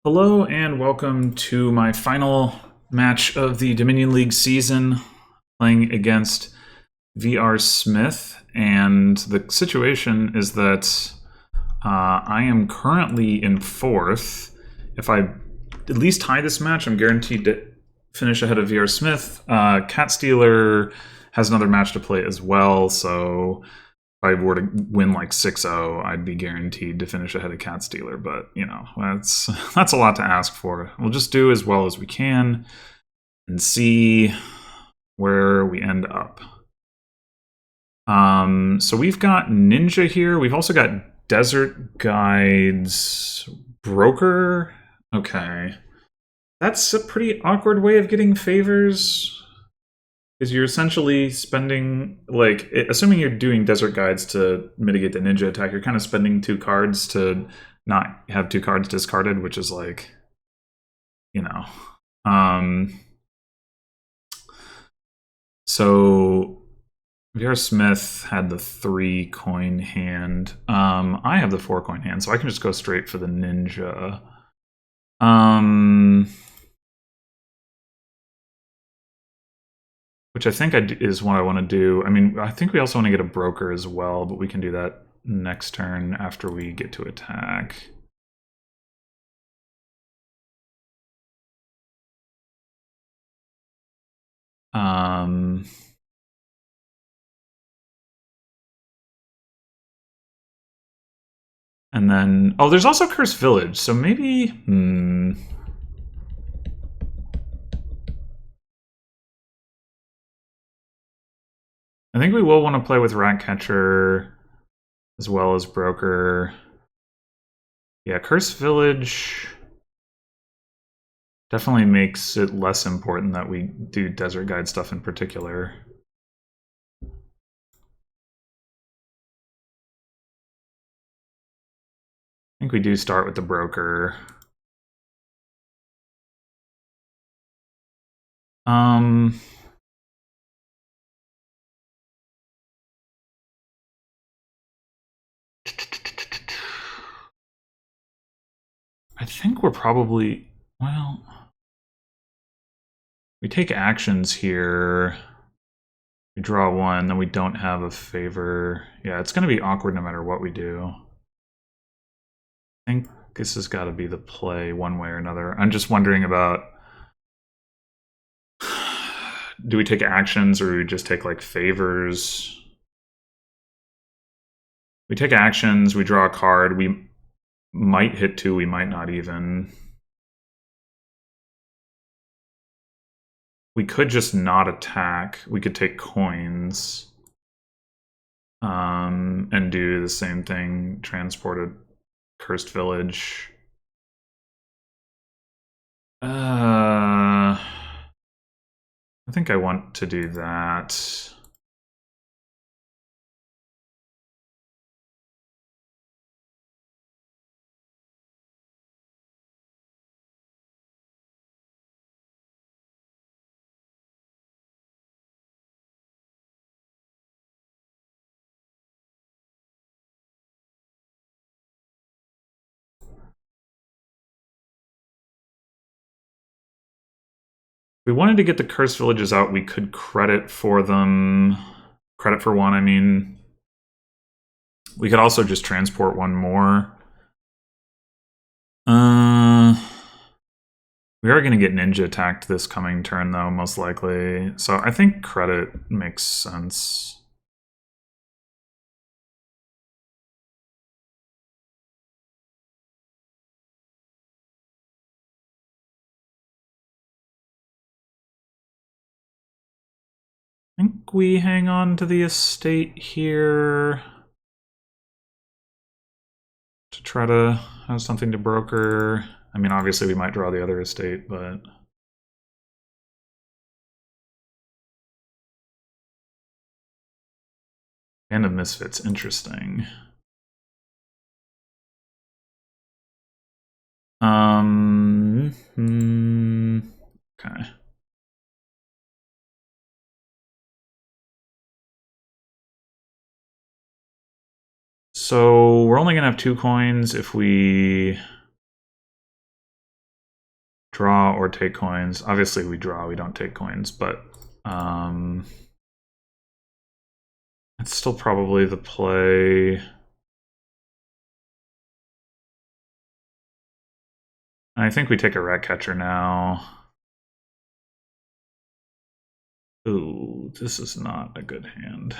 Hello and welcome to my final match of the Dominion League season, playing against VRSmith. And the situation is that I am currently in fourth. If I at least tie this match, I'm guaranteed to finish ahead of VRSmith. Cat Stealer has another match to play as well, so if I were to win like 6-0, I'd be guaranteed to finish ahead of Cat Stealer, but you know, that's a lot to ask for. We'll just do as well as we can and see where we end up. So we've got Ninja here. We've also got Desert Guides Broker. Okay. That's a pretty awkward way of getting favors. Is you're essentially spending, like, assuming you're doing Desert Guides to mitigate the ninja attack, you're kind of spending 2 cards to not have 2 cards discarded, which is like, you know. So VRSmith had the 3 coin hand. I have the 4 coin hand, so I can just go straight for the ninja. Which I think is what I want to do. I mean, I think we also want to get a broker as well, but we can do that next turn after we get to attack. And then, oh, there's also Cursed Village, so maybe, I think we will want to play with Ratcatcher as well as Broker. Yeah, Cursed Village definitely makes it less important that we do Desert Guide stuff in particular. I think we do start with the Broker. I think we're probably, well, we take actions here. We draw 1, then we don't have a favor. Yeah, it's going to be awkward no matter what we do. I think this has got to be the play one way or another. I'm just wondering about, do we take actions or do we just take like favors? We take actions, we draw a card, we might hit 2, we might not even. We could just not attack. We could take coins and do the same thing, transport a Cursed Village. I think I want to do that. If we wanted to get the Cursed Villages out, we could credit for them. Credit for 1, I mean. We could also just transport 1 more. We are going to get ninja attacked this coming turn, though, most likely. So I think credit makes sense. I think we hang on to the estate here to try to have something to broker. I mean, obviously we might draw the other estate, but... Band of Misfits, interesting. Okay. So we're only going to have 2 coins if we draw or take coins. Obviously we draw, we don't take coins, but it's still probably the play. I think we take a Ratcatcher now. Ooh, this is not a good hand.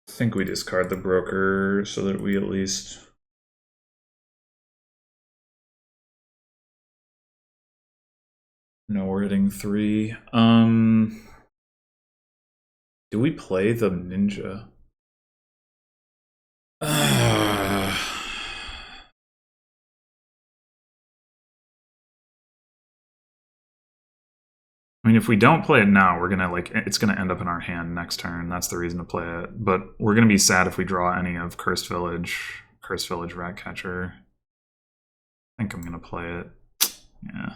I think we discard the broker so that we at least... No, we're hitting 3. Do we play the ninja? I mean, if we don't play it now, we're gonna it's gonna end up in our hand next turn. That's the reason to play it. But we're gonna be sad if we draw any of Cursed Village, Ratcatcher. I think I'm gonna play it. Yeah.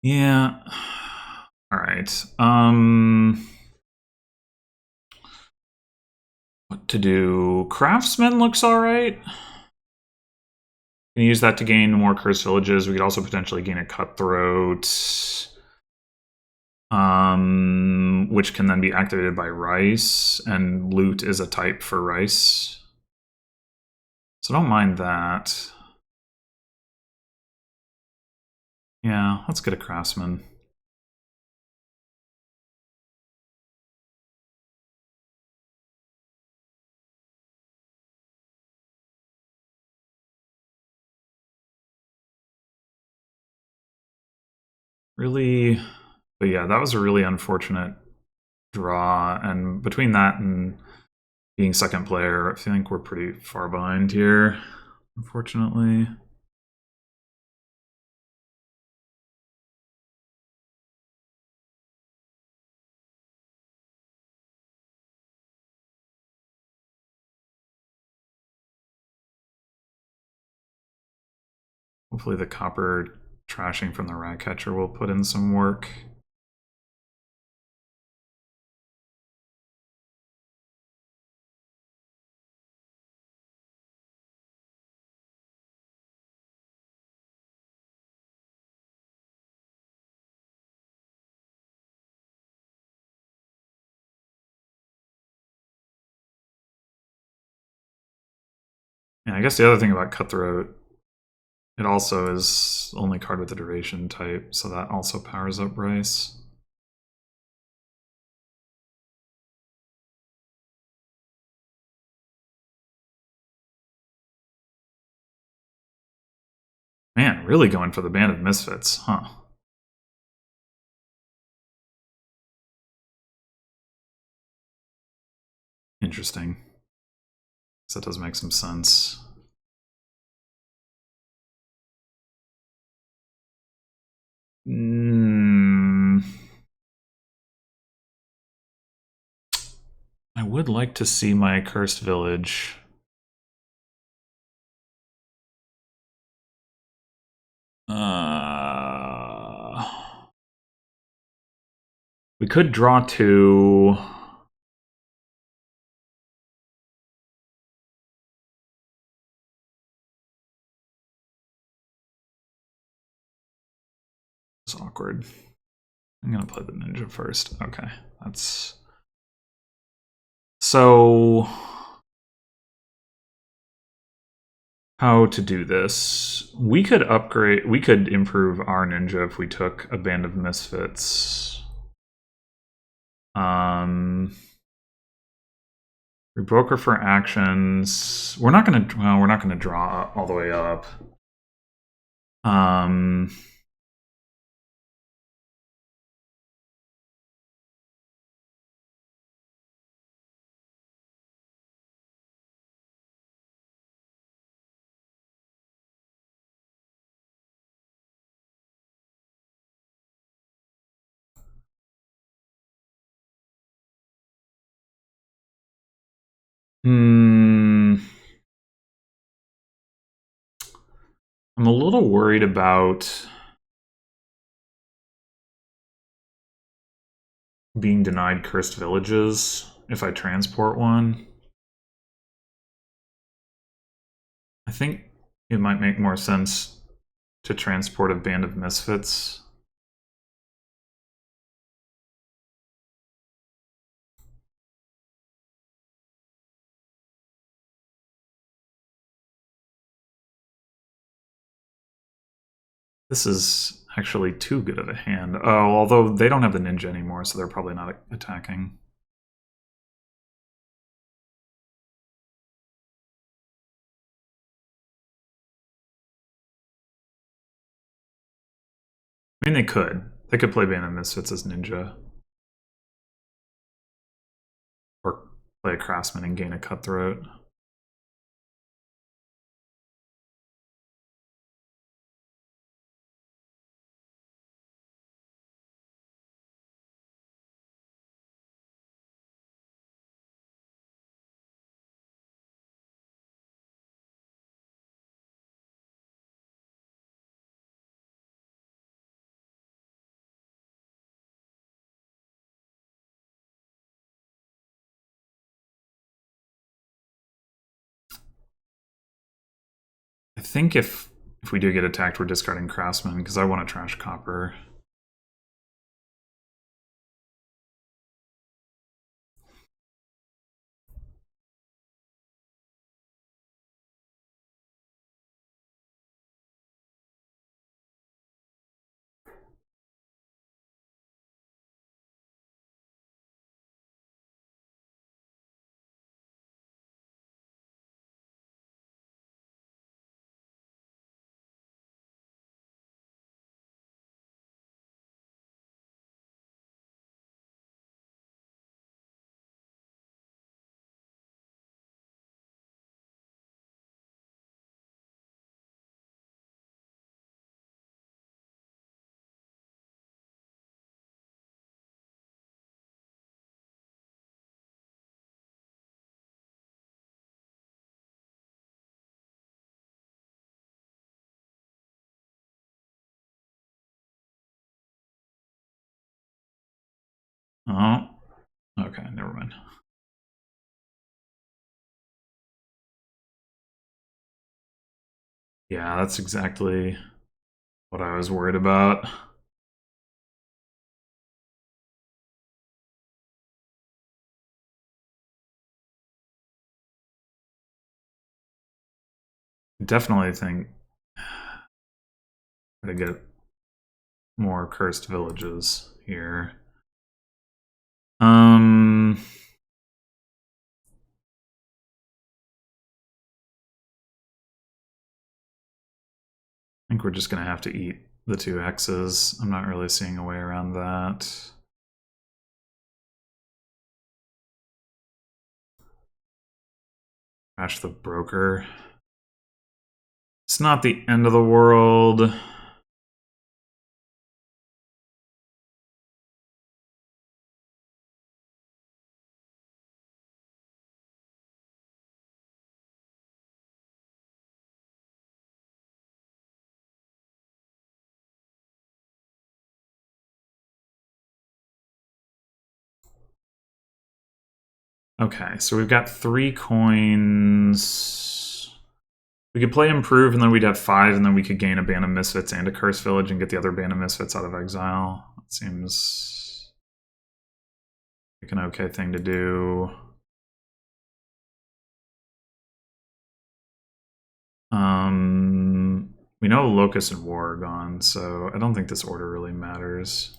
Yeah. All right. What to do? Craftsman looks all right. Can use that to gain more Cursed Villages. We could also potentially gain a Cutthroat. Which can then be activated by Rice, and Loot is a type for Rice. So don't mind that. Yeah, let's get a Craftsman. Really, but yeah, that was a really unfortunate draw, and between that and being second player, I think we're pretty far behind here, unfortunately. Hopefully the copper trashing from the Ratcatcher will put in some work. Yeah, I guess the other thing about Cutthroat, it also is only card with a duration type, so that also powers up Rice. Man, really going for the Band of Misfits, huh? Interesting. So that does make some sense. I would like to see my Cursed Village. We could draw 2. It's awkward. I'm gonna play the ninja first. Okay, that's... So... How to do this? We could upgrade... We could improve our ninja if we took a Band of Misfits. We broker for actions. We're not gonna... Well, we're not gonna draw all the way up. Hmm. I'm a little worried about being denied cursed villages if I transport one. I think it might make more sense to transport a band of misfits. This is actually too good of a hand. Oh, although they don't have the ninja anymore, so they're probably not attacking. I mean, they could. They could play Band of Misfits as ninja. Or play a Craftsman and gain a Cutthroat. I think if we do get attacked, we're discarding Craftsman because I want to trash Copper. Oh, okay, never mind. Yeah, that's exactly what I was worried about. Definitely think to get more cursed villages here. I think we're just gonna have to eat the 2 X's. I'm not really seeing a way around that. Crash the broker. It's not the end of the world. Okay, so we've got 3 coins. We could play Improve, and then we'd have 5, and then we could gain a Band of Misfits and a Curse Village and get the other Band of Misfits out of exile. That seems like an okay thing to do. We know Locust and War are gone, so I don't think this order really matters.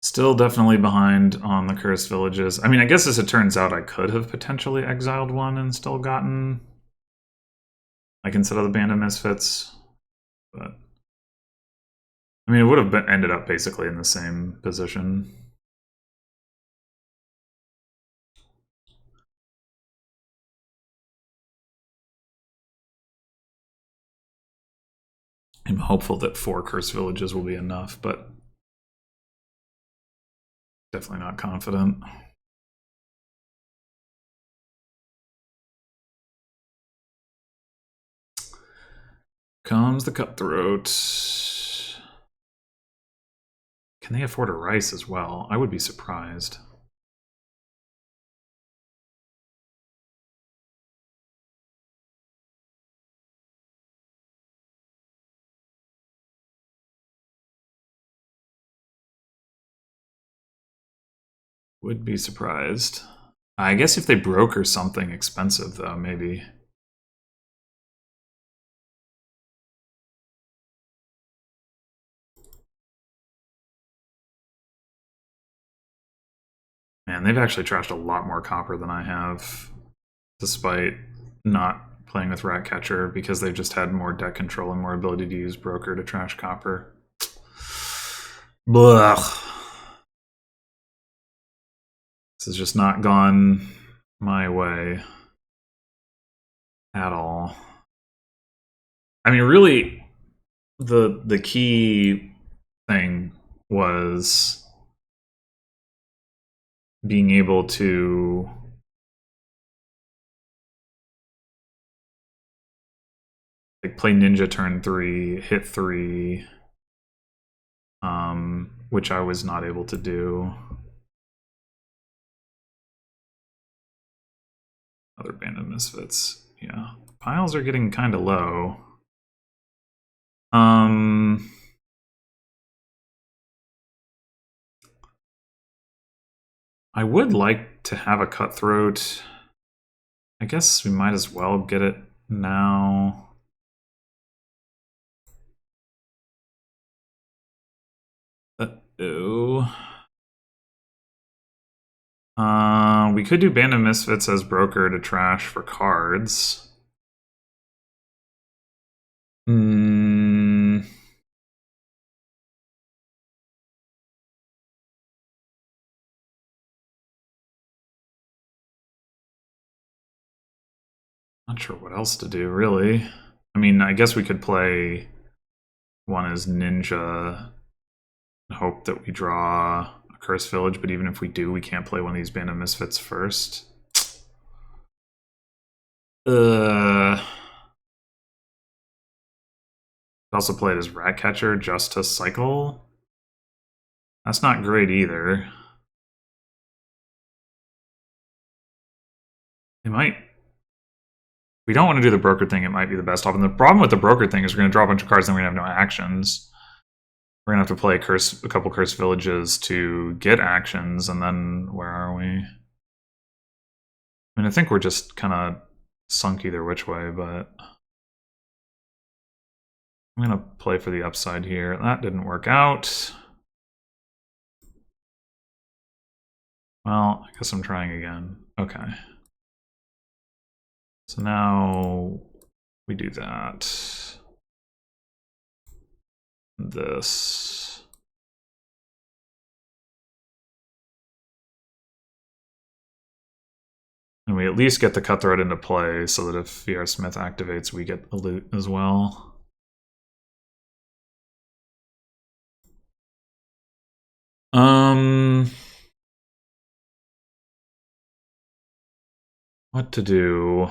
Still definitely behind on the Cursed Villages. I mean, I guess as it turns out, I could have potentially exiled one and still gotten, like, instead of the Band of Misfits. But I mean, it would have ended up basically in the same position. I'm hopeful that 4 Cursed Villages will be enough, but definitely not confident. Comes the Cutthroat. Can they afford a rice as well? I would be surprised. Would be surprised. I guess if they broker something expensive, though, maybe. Man, they've actually trashed a lot more copper than I have, despite not playing with Ratcatcher, because they've just had more deck control and more ability to use broker to trash copper. Blah. This has just not gone my way at all. I mean, really, the key thing was being able to like play Ninja turn 3, hit 3, which I was not able to do. Other Band of Misfits. Yeah. Piles are getting kind of low. I would like to have a Cutthroat. I guess we might as well get it now. Uh-oh. We could do Band of Misfits as broker to trash for cards. Not sure what else to do, really. I mean, I guess we could play one as Ninja and hope that we draw a Cursed Village, but even if we do, we can't play one of these Band of Misfits first. Also play it as Ratcatcher just to cycle. That's not great either. It might. We don't want to do the broker thing. It might be the best option. The problem with the broker thing is we're going to draw a bunch of cards and we're going to have no actions. We're going to have to play a couple Cursed Villages to get actions, and then where are we? I mean, I think we're just kind of sunk either which way, but I'm going to play for the upside here. That didn't work out. Well, I guess I'm trying again. Okay. So now we do that. This. And we at least get the Cutthroat into play so that if VRSmith activates, we get the loot as well. What to do?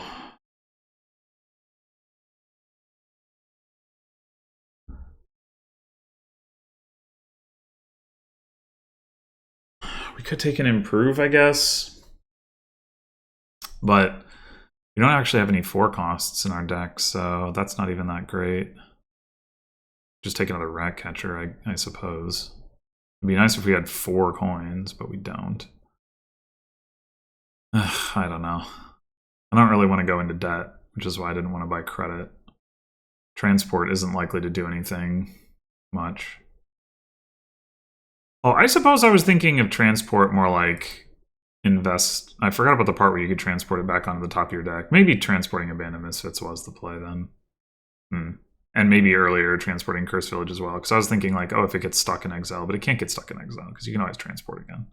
We could take an improve, I guess. But we don't actually have any 4 costs in our deck, so that's not even that great. Just take another Ratcatcher, I suppose. It'd be nice if we had 4 coins, but we don't. I don't know. I don't really want to go into debt, which is why I didn't want to buy credit. Transport isn't likely to do anything much. Oh, I suppose I was thinking of transport more like invest. I forgot about the part where you could transport it back onto the top of your deck. Maybe transporting a Band of Misfits was the play then. And maybe earlier transporting Cursed Village as well. Because I was thinking like, oh, if it gets stuck in exile, but it can't get stuck in exile because you can always transport again.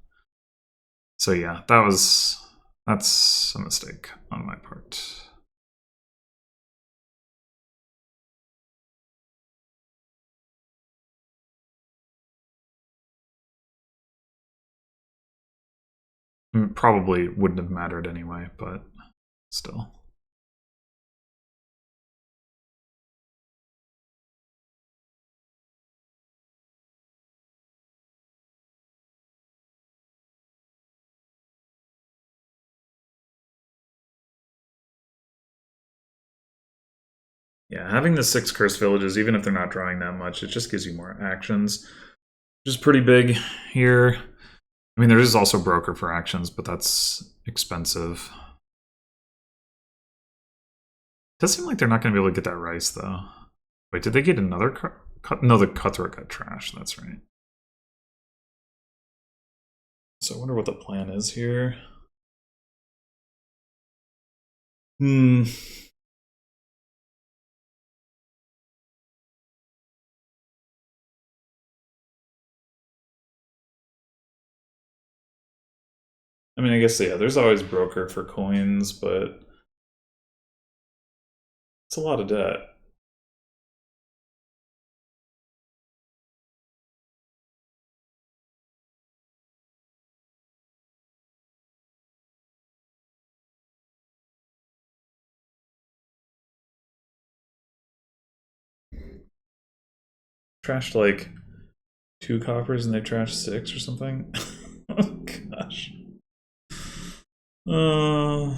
So yeah, that's a mistake on my part. Probably wouldn't have mattered anyway, but still. Yeah, having the 6 cursed villages, even if they're not drawing that much, it just gives you more actions, which is pretty big here. I mean, there is also broker for actions, but that's expensive. Does seem like they're not going to be able to get that rice, though. Wait, did they get another cut? No, the cutthroat got trashed. That's right. So I wonder what the plan is here. Hmm. I mean, I guess, yeah, there's always broker for coins, but it's a lot of debt. Trashed like 2 coppers and they trashed 6 or something. Oh, gosh. Uh,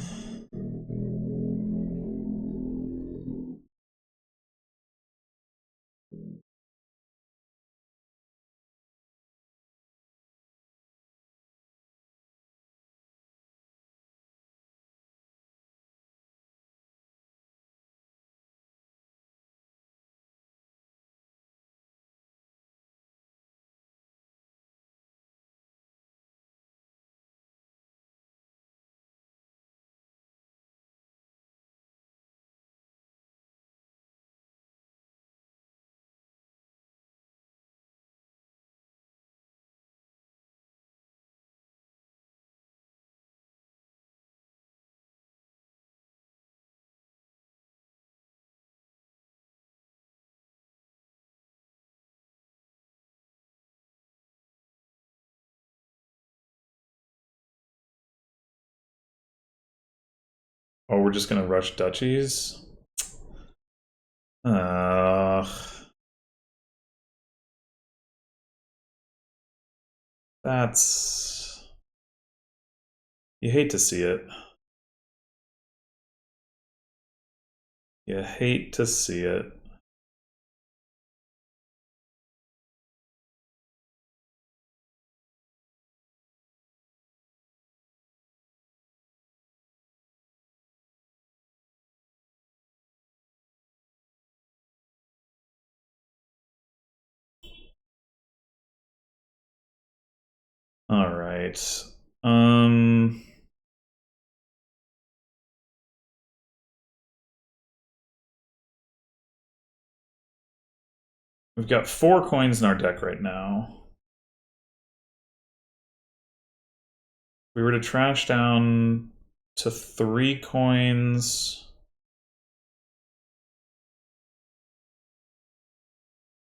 oh, we're just gonna rush duchies? Uh, that's... You hate to see it. You hate to see it. All right. Um, we've got 4 coins in our deck right now. If we were to trash down to 3 coins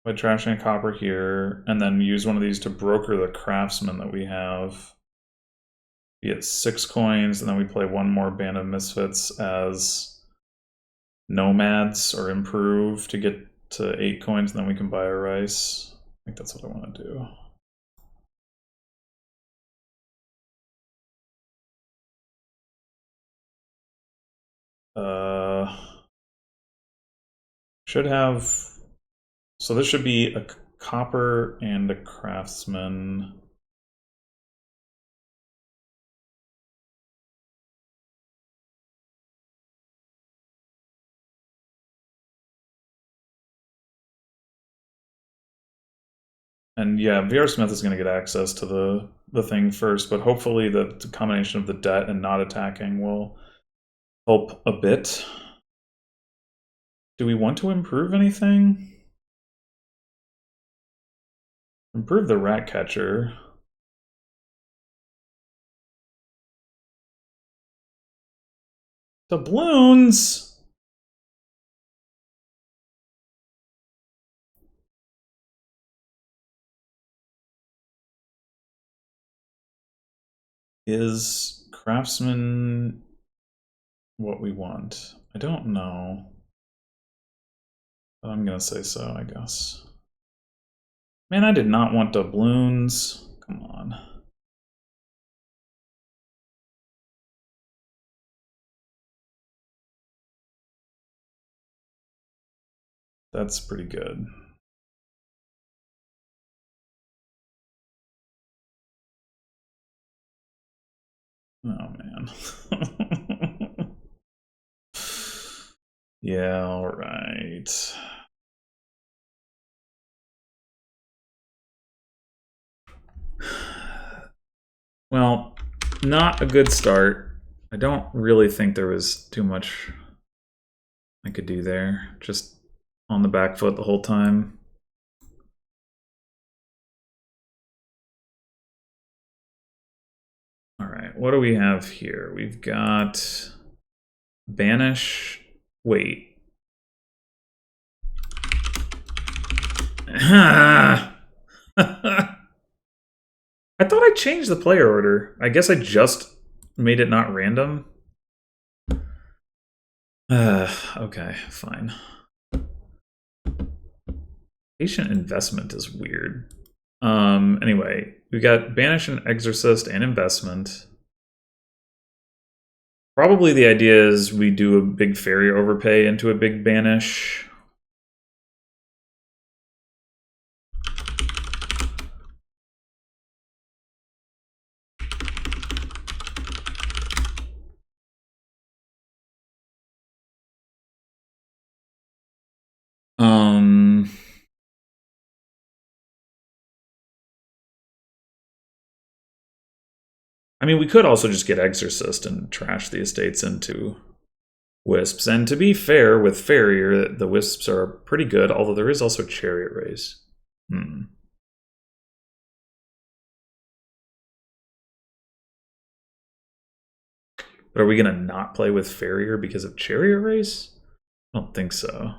by trashing a copper here, and then use one of these to broker the Craftsman that we have. We get 6 coins, and then we play one more Band of Misfits as nomads or improve to get to 8 coins, and then we can buy a rice. I think that's what I want to do. Should have... So this should be a copper and a craftsman. And yeah, VRSmith is going to get access to the thing first, but hopefully the combination of the debt and not attacking will help a bit. Do we want to improve anything? Improve the rat catcher. Doubloons! Is Craftsman what we want? I don't know. But I'm gonna say so, I guess. Man, I did not want doubloons. Come on. That's pretty good. Oh, man. Yeah, all right. Well, not a good start. I don't really think there was too much I could do there. Just on the back foot the whole time. All right, what do we have here? We've got banish. Wait. I thought I changed the player order. I guess I just made it not random. Okay, fine. Patient investment is weird. Anyway, we got banish and exorcist and investment. Probably the idea is we do a big fairy overpay into a big banish. I mean, we could also just get exorcist and trash the estates into wisps. And to be fair, with farrier, the wisps are pretty good, although there is also chariot race. But are we going to not play with farrier because of chariot race? I don't think so.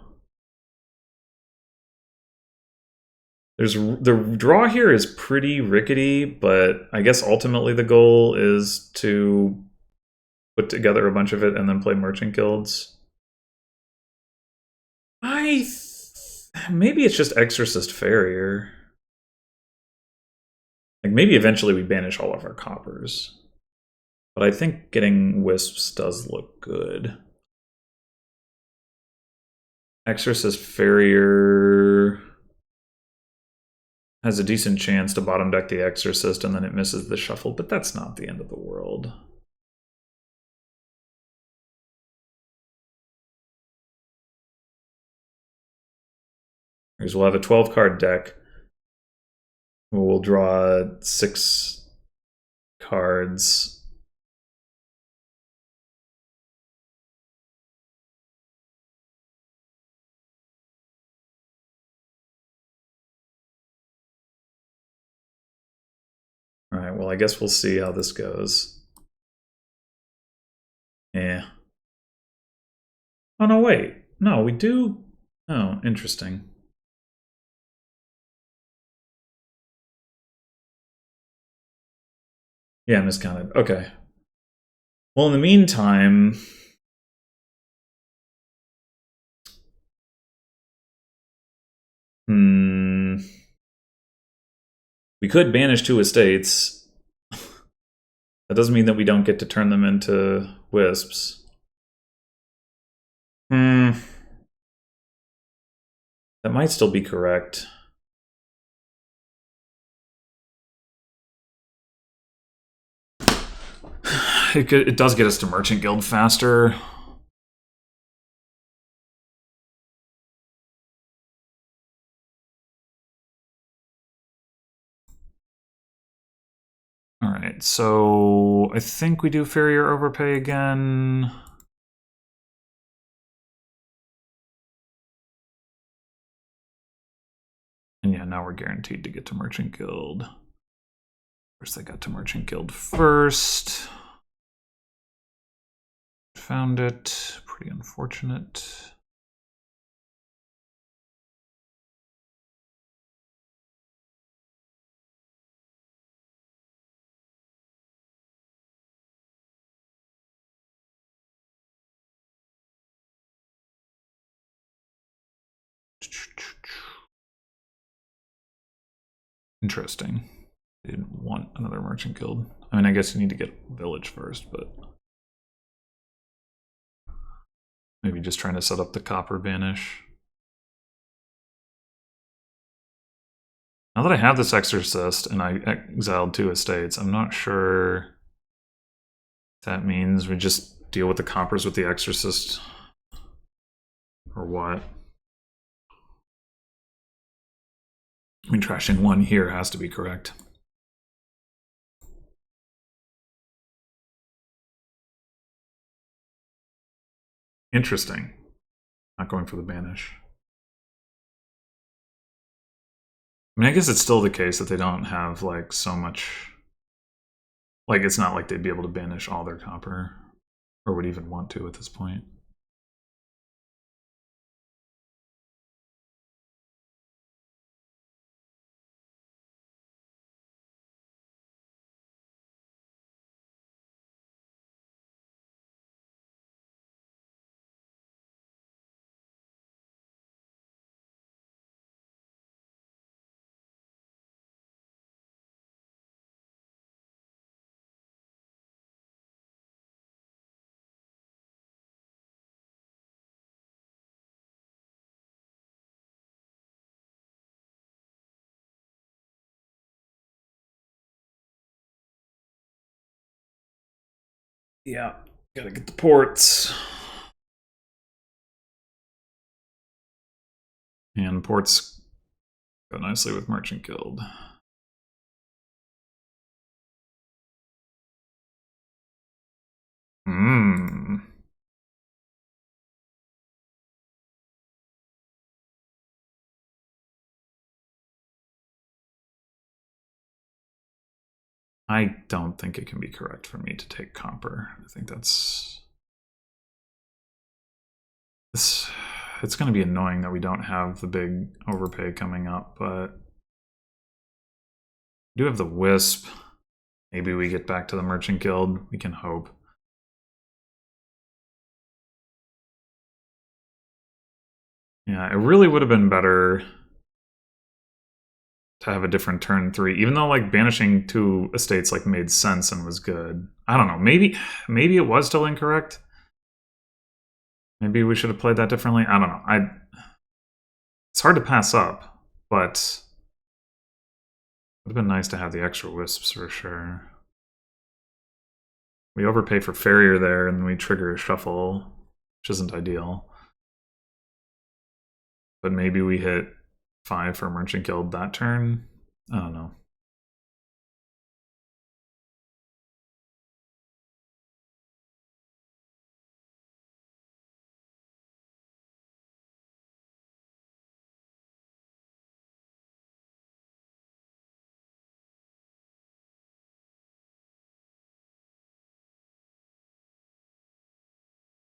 The draw here is pretty rickety, but I guess ultimately the goal is to put together a bunch of it and then play merchant guilds. Maybe it's just exorcist farrier. Like maybe eventually we banish all of our coppers. But I think getting wisps does look good. Exorcist farrier has a decent chance to bottom deck the exorcist and then it misses the shuffle, but that's not the end of the world. Because we'll have a 12-card deck. We'll draw 6 cards. All right, well, I guess we'll see how this goes. Yeah. Oh, no, wait. No, we do... Oh, interesting. Yeah, miscounted. Okay. Well, in the meantime... We could banish 2 estates. That doesn't mean that we don't get to turn them into wisps. That might still be correct. It does get us to Merchant Guild faster. All right, so I think we do Farrier Overpay again. And yeah, now we're guaranteed to get to Merchant Guild. Of course, they got to Merchant Guild first. Found it. Pretty unfortunate. Interesting. Didn't want another merchant guild. I mean, I guess you need to get a village first, but maybe just trying to set up the copper banish. Now that I have this exorcist and I exiled 2 estates, I'm not sure if that means we just deal with the coppers with the exorcist or what. I mean, trashing 1 here has to be correct. Interesting. Not going for the banish. I mean, I guess it's still the case that they don't have, like, so much... Like, it's not like they'd be able to banish all their copper. Or would even want to at this point. Yeah, gotta get the ports. And ports go nicely with Merchant Guild. I don't think it can be correct for me to take copper. I think that's... It's going to be annoying that we don't have the big overpay coming up, but... We do have the Wisp. Maybe we get back to the Merchant Guild. We can hope. Yeah, it really would have been better to have a different turn 3, even though like banishing 2 estates like made sense and was good. I don't know, maybe it was still incorrect. Maybe we should have played that differently. I don't know. It's hard to pass up, but it would have been nice to have the extra wisps for sure. We overpay for Farrier there, and we trigger a shuffle, which isn't ideal. But maybe we hit 5 for Merchant Guild that turn. I don't know.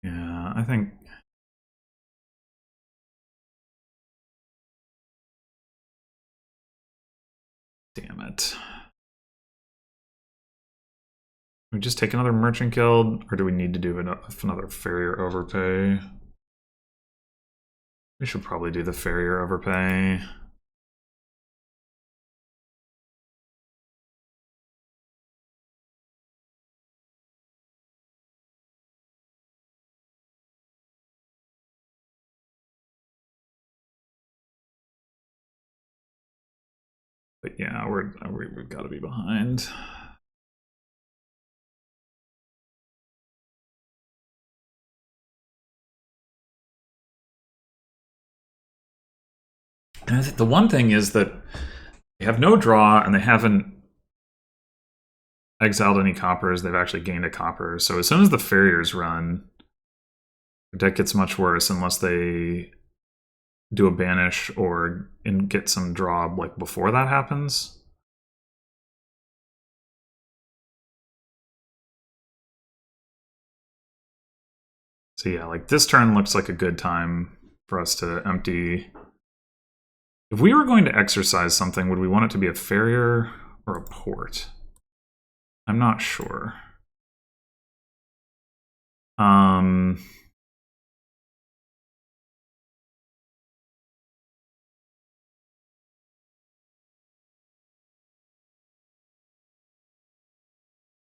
Yeah, I think... Damn it. We just take another Merchant Guild, or do we need to do another Farrier overpay? We should probably do the Farrier overpay. But yeah, we've got to be behind. And the one thing is that they have no draw, and they haven't exiled any coppers. They've actually gained a copper. So as soon as the Farriers run, the deck gets much worse unless they do a banish or get some draw like before that happens. So yeah, like this turn looks like a good time for us to empty. If we were going to exercise something, would we want it to be a Farrier or a port? I'm not sure.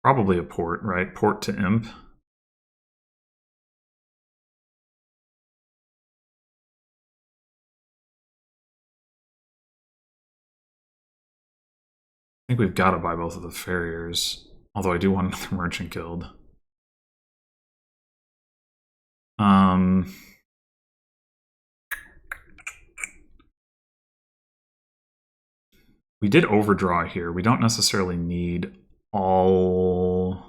Probably a port, right? Port to imp. I think we've got to buy both of the farriers. Although I do want another merchant guild. We did overdraw here. We don't necessarily need all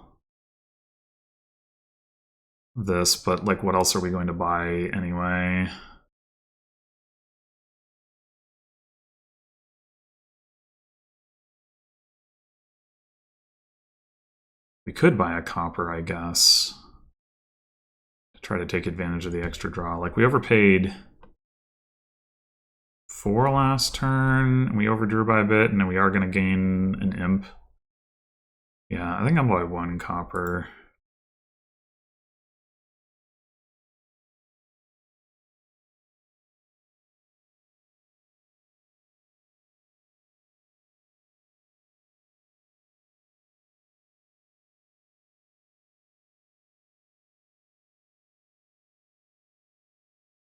this, but like, what else are we going to buy anyway? We could buy a copper, I guess, to try to take advantage of the extra draw. Like, we overpaid 4 last turn, and we overdrew by a bit, and then we are going to gain an imp. Yeah, I think I'm by 1 copper.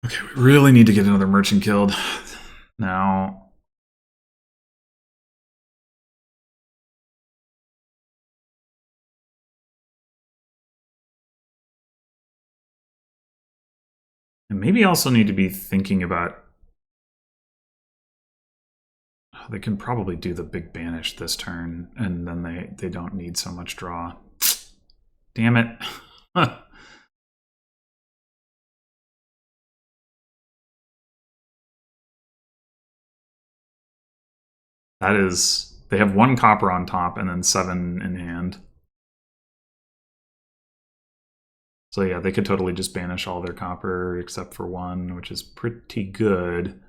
Okay, we really need to get another merchant guild. Now, and maybe also need to be thinking about... They can probably do the big banish this turn, and then they don't need so much draw. Damn it. That is... They have 1 copper on top and then 7 in hand. So yeah, they could totally just banish all their copper except for 1, which is pretty good.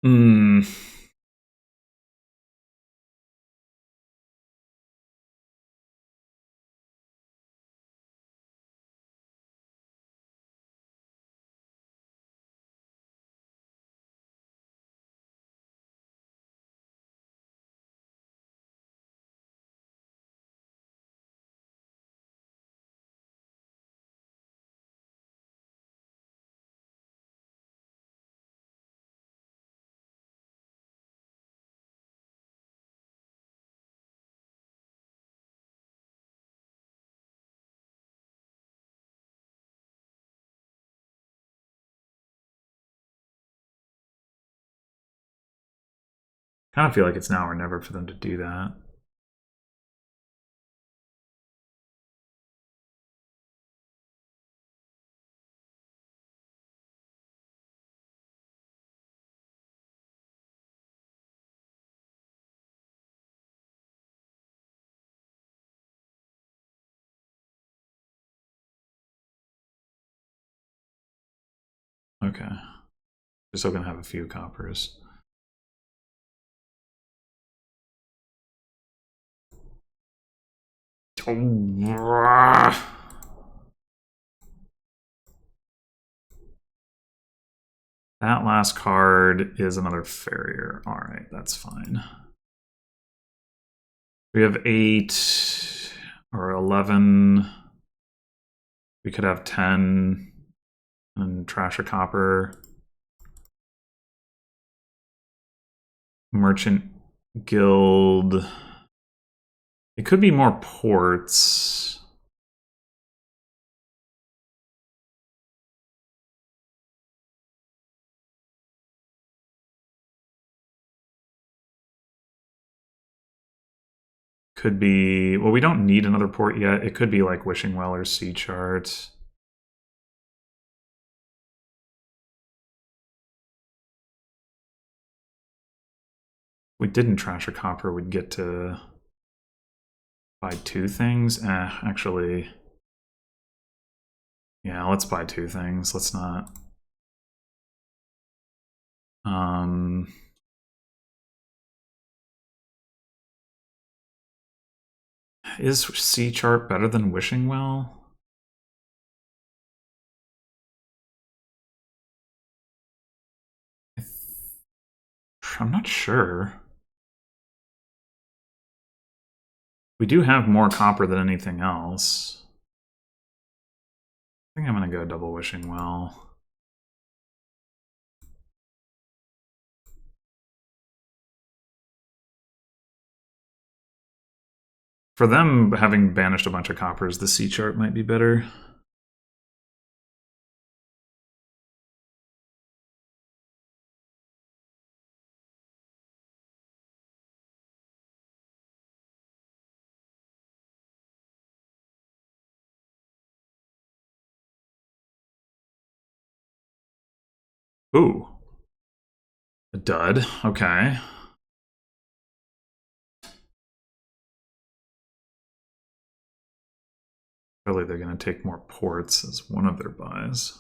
Hmm. Kind of feel like it's now or never for them to do that. Okay. Just still gonna have a few coppers. That last card is another farrier. Alright, that's fine. We have 8 or 11. We could have 10 and trash a copper. Merchant guild. It could be more ports. Could be... Well, we don't need another port yet. It could be like Wishing Well or Sea Chart. We didn't trash a copper, we'd get to buy 2 things. Actually... Yeah, let's buy 2 things. Let's not... Is Sea Chart better than Wishing Well? I'm not sure. We do have more copper than anything else. I think I'm going to go double wishing well. For them, having banished a bunch of coppers, the C chart might be better. Ooh. A dud. Okay. Probably they're going to take more ports as one of their buys.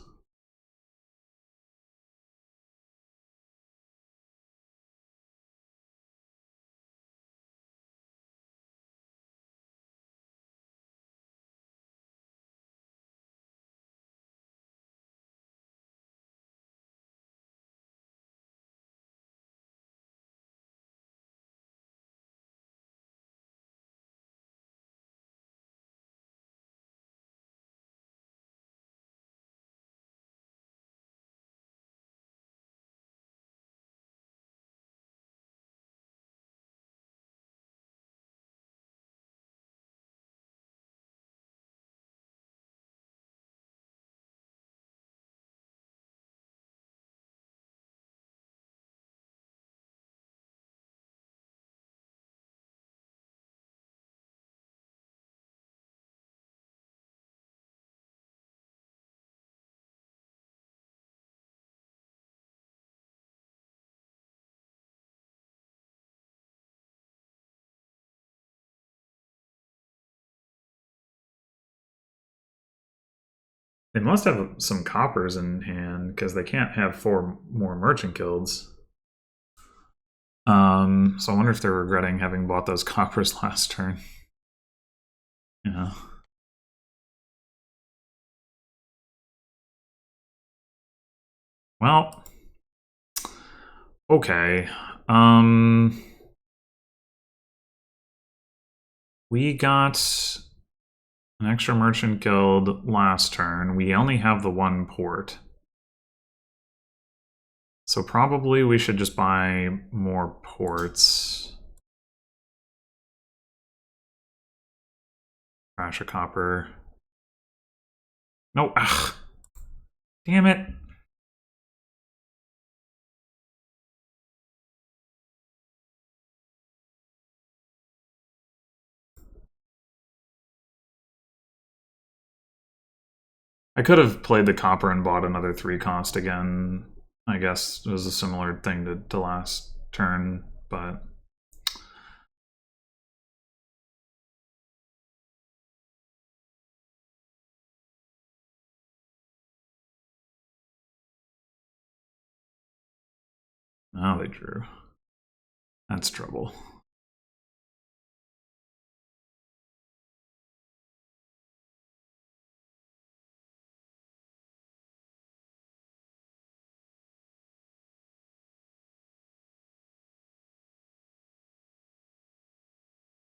They must have some coppers in hand because they can't have 4 more merchant guilds. So I wonder if they're regretting having bought those coppers last turn. Yeah. Well. Okay. We got an extra merchant guild last turn. We only have the 1 port. So probably we should just buy more ports. Crash a copper. No, ugh. Damn it. I could have played the copper and bought another 3 cost again. I guess it was a similar thing to last turn, but... Oh, they drew. That's trouble.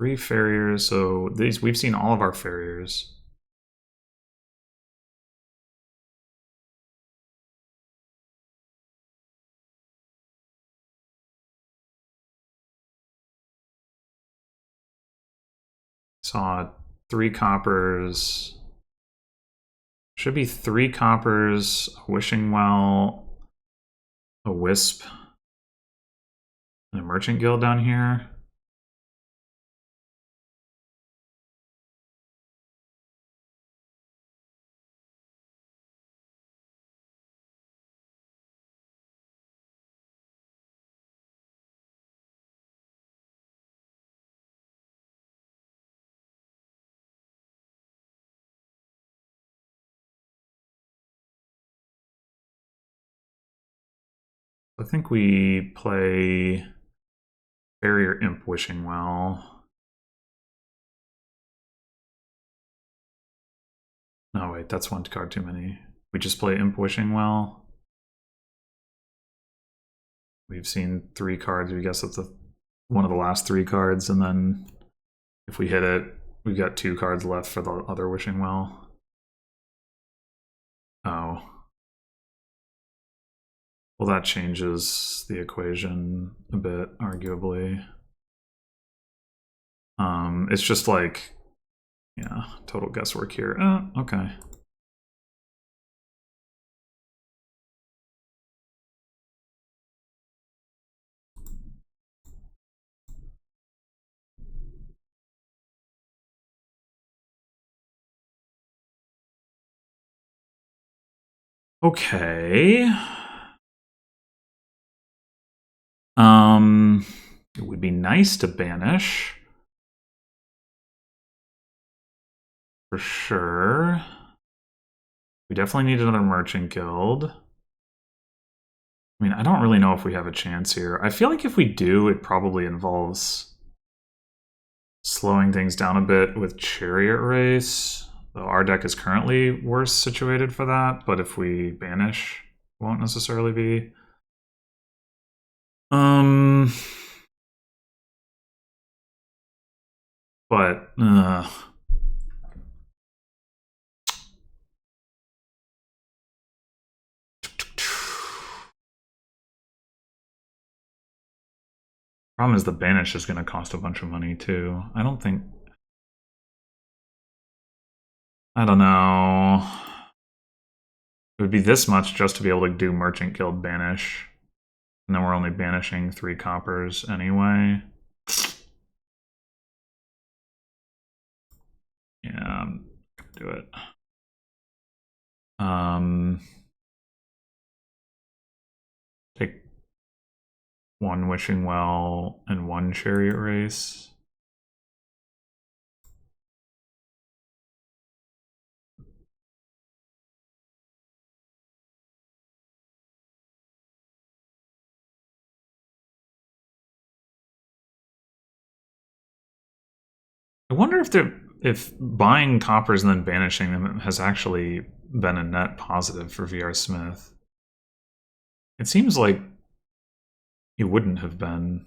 Three farriers, so these we've seen all of our farriers. Saw 3 coppers. Should be 3 coppers, a wishing well, a wisp, and a merchant guild down here. I think we play Barrier Imp Wishing Well. No, wait, that's 1 card too many. We just play Imp Wishing Well. We've seen 3 cards. We guess that's one of the last 3 cards, and then If we hit it, we've got 2 cards left for the other Wishing Well. Oh. Well, that changes the equation a bit, arguably. It's just like, yeah, total guesswork here. Okay. Okay. It would be nice to banish. For sure. We definitely need another merchant guild. I mean, I don't really know if we have a chance here. I feel like if we do, it probably involves slowing things down a bit with Chariot Race. Though our deck is currently worse situated for that, but if we banish, it won't necessarily be. But problem is the banish is going to cost a bunch of money too. I don't know. It would be this much just to be able to do Merchant Guild banish. And then we're only banishing 3 coppers anyway. Yeah, I'm gonna do it. Take 1 Wishing Well and 1 Chariot Race. I wonder if buying coppers and then banishing them has actually been a net positive for VRSmith. It seems like it wouldn't have been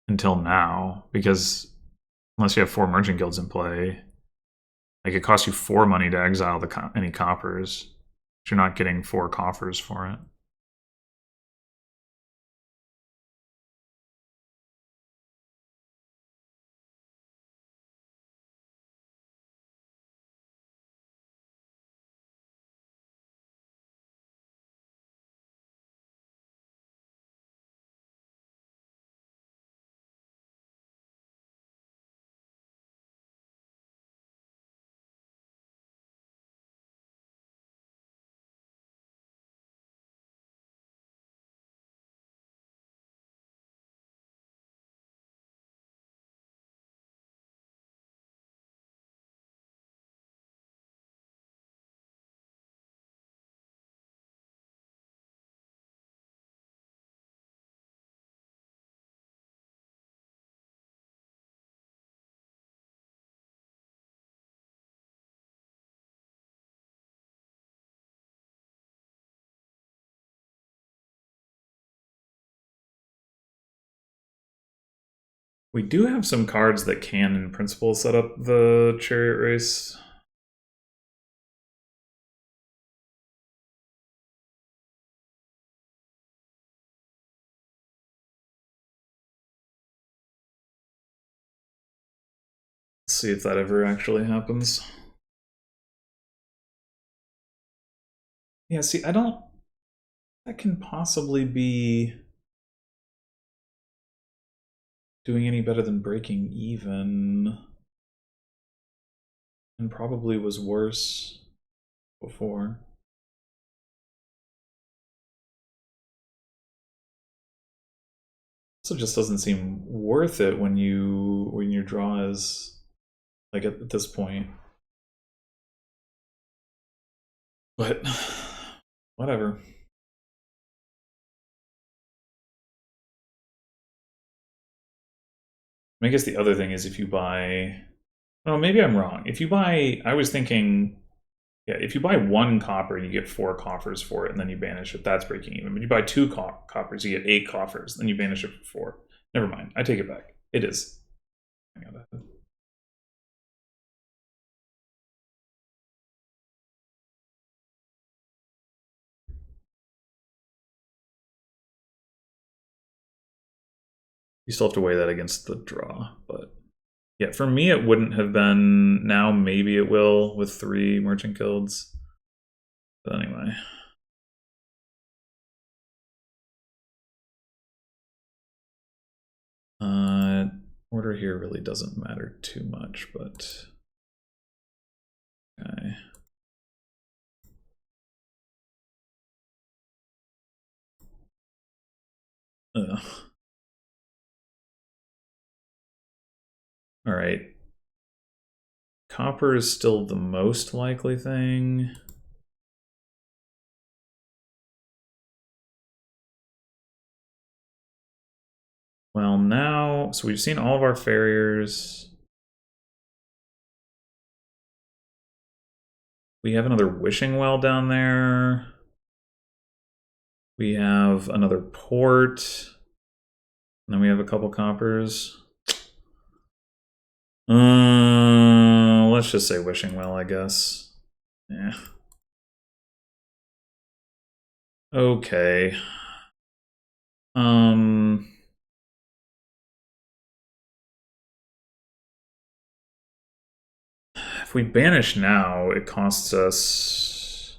until now, because unless you have 4 merchant guilds in play, like it costs you 4 money to exile any coppers, but you're not getting 4 coffers for it. We do have some cards that can, in principle, set up the Chariot Race. Let's see if that ever actually happens. Yeah, see, I don't... That can possibly be doing any better than breaking even. And probably was worse before. Also just doesn't seem worth it when your draw is like at this point. But whatever. I guess the other thing is if you buy... Oh, maybe I'm wrong. If you buy... I was thinking... Yeah, if you buy 1 copper, you get 4 coffers for it, and then you banish it. That's breaking even. But you buy 2 coppers, you get 8 coffers, then you banish it for 4. Never mind. I take it back. It is. You still have to weigh that against the draw, but yeah, for me it wouldn't have been. Now maybe it will with 3 merchant guilds. But anyway. Order here really doesn't matter too much, but okay. Ugh. All right. Copper is still the most likely thing. Well, now, so we've seen all of our farriers. We have another wishing well down there. We have another port. And then we have a couple coppers. Let's just say wishing well, I guess. Yeah. Okay. If we banish now, it costs us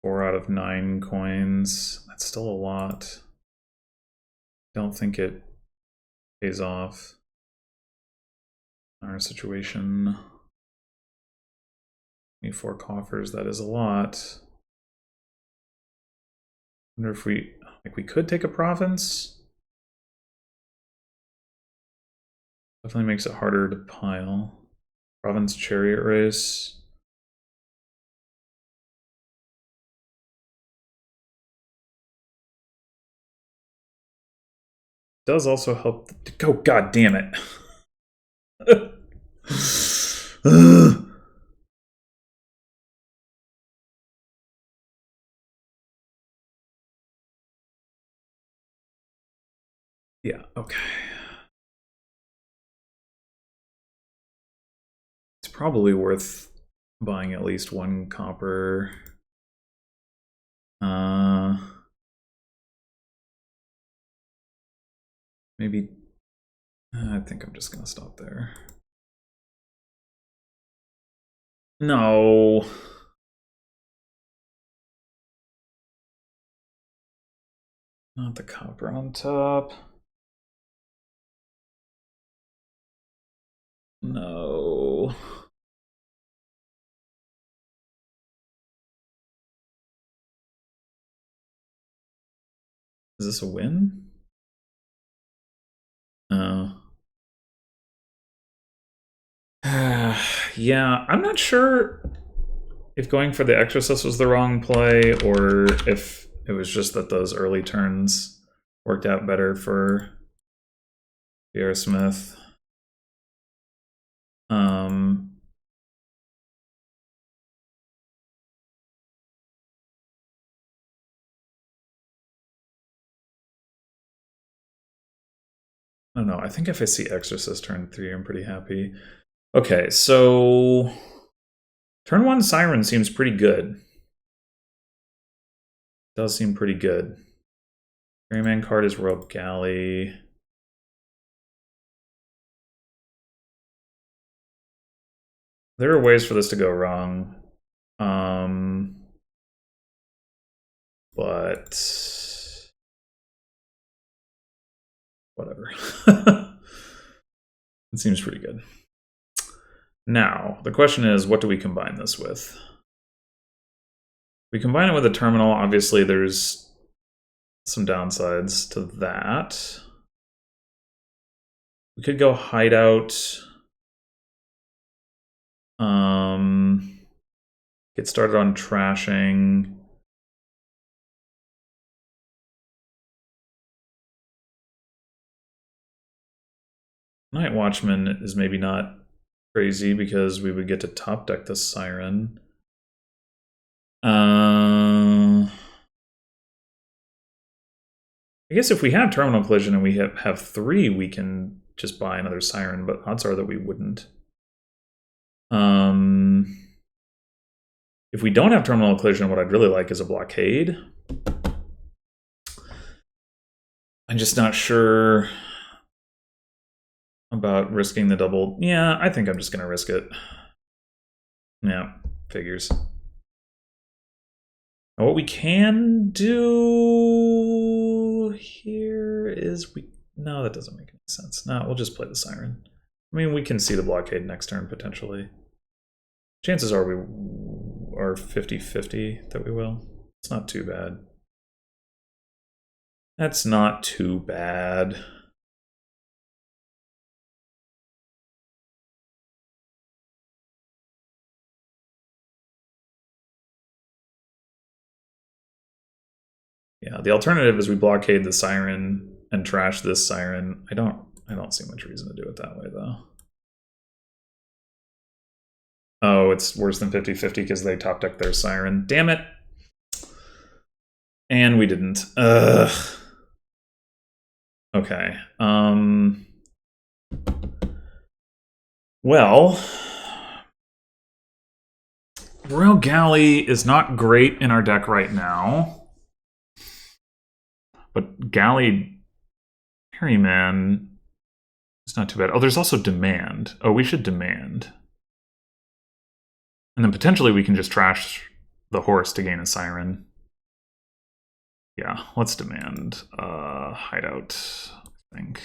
4 out of 9 coins. That's still a lot. Don't think it pays off in our situation. 24 coffers, that is a lot. I wonder if we could take a province. Definitely makes it harder to pile. Province chariot race. Does also help. Oh, god damn it. Yeah, okay. It's probably worth buying at least 1 copper. Maybe. I think I'm just gonna stop there. No. Not the copper on top. No. Is this a win? Oh. Yeah, I'm not sure if going for the Exorcist was the wrong play or if it was just that those early turns worked out better for VRSmith. I don't know. I think if I see Exorcist turn 3, I'm pretty happy. Okay, so turn 1 Siren seems pretty good. Does seem pretty good. Ferryman card is Rope Galley. There are ways for this to go wrong. But whatever. It seems pretty good. Now, the question is, what do we combine this with? We combine it with a terminal. Obviously, there's some downsides to that. We could go hideout. Get started on trashing. Night Watchman is maybe not crazy because we would get to top deck the Siren. I guess if we have terminal collision and we have 3, we can just buy another Siren, but odds are that we wouldn't. If we don't have terminal collision, what I'd really like is a blockade. I'm just not sure about risking the double. Yeah, I think I'm just going to risk it. Yeah, figures. Now what we can do here is no, that doesn't make any sense. No, we'll just play the Siren. I mean, we can see the blockade next turn, potentially. Chances are we are 50-50 that we will. It's not too bad. That's not too bad. Yeah, the alternative is we blockade the Siren and trash this Siren. I don't see much reason to do it that way, though. Oh, it's worse than 50-50 because they top deck their Siren. Damn it! And we didn't. Ugh. Okay. Well, Royal Galley is not great in our deck right now. But Galley Ferryman is not too bad. Oh, there's also Demand. Oh, we should Demand. And then potentially we can just trash the horse to gain a Siren. Yeah, let's Demand Hideout, I think.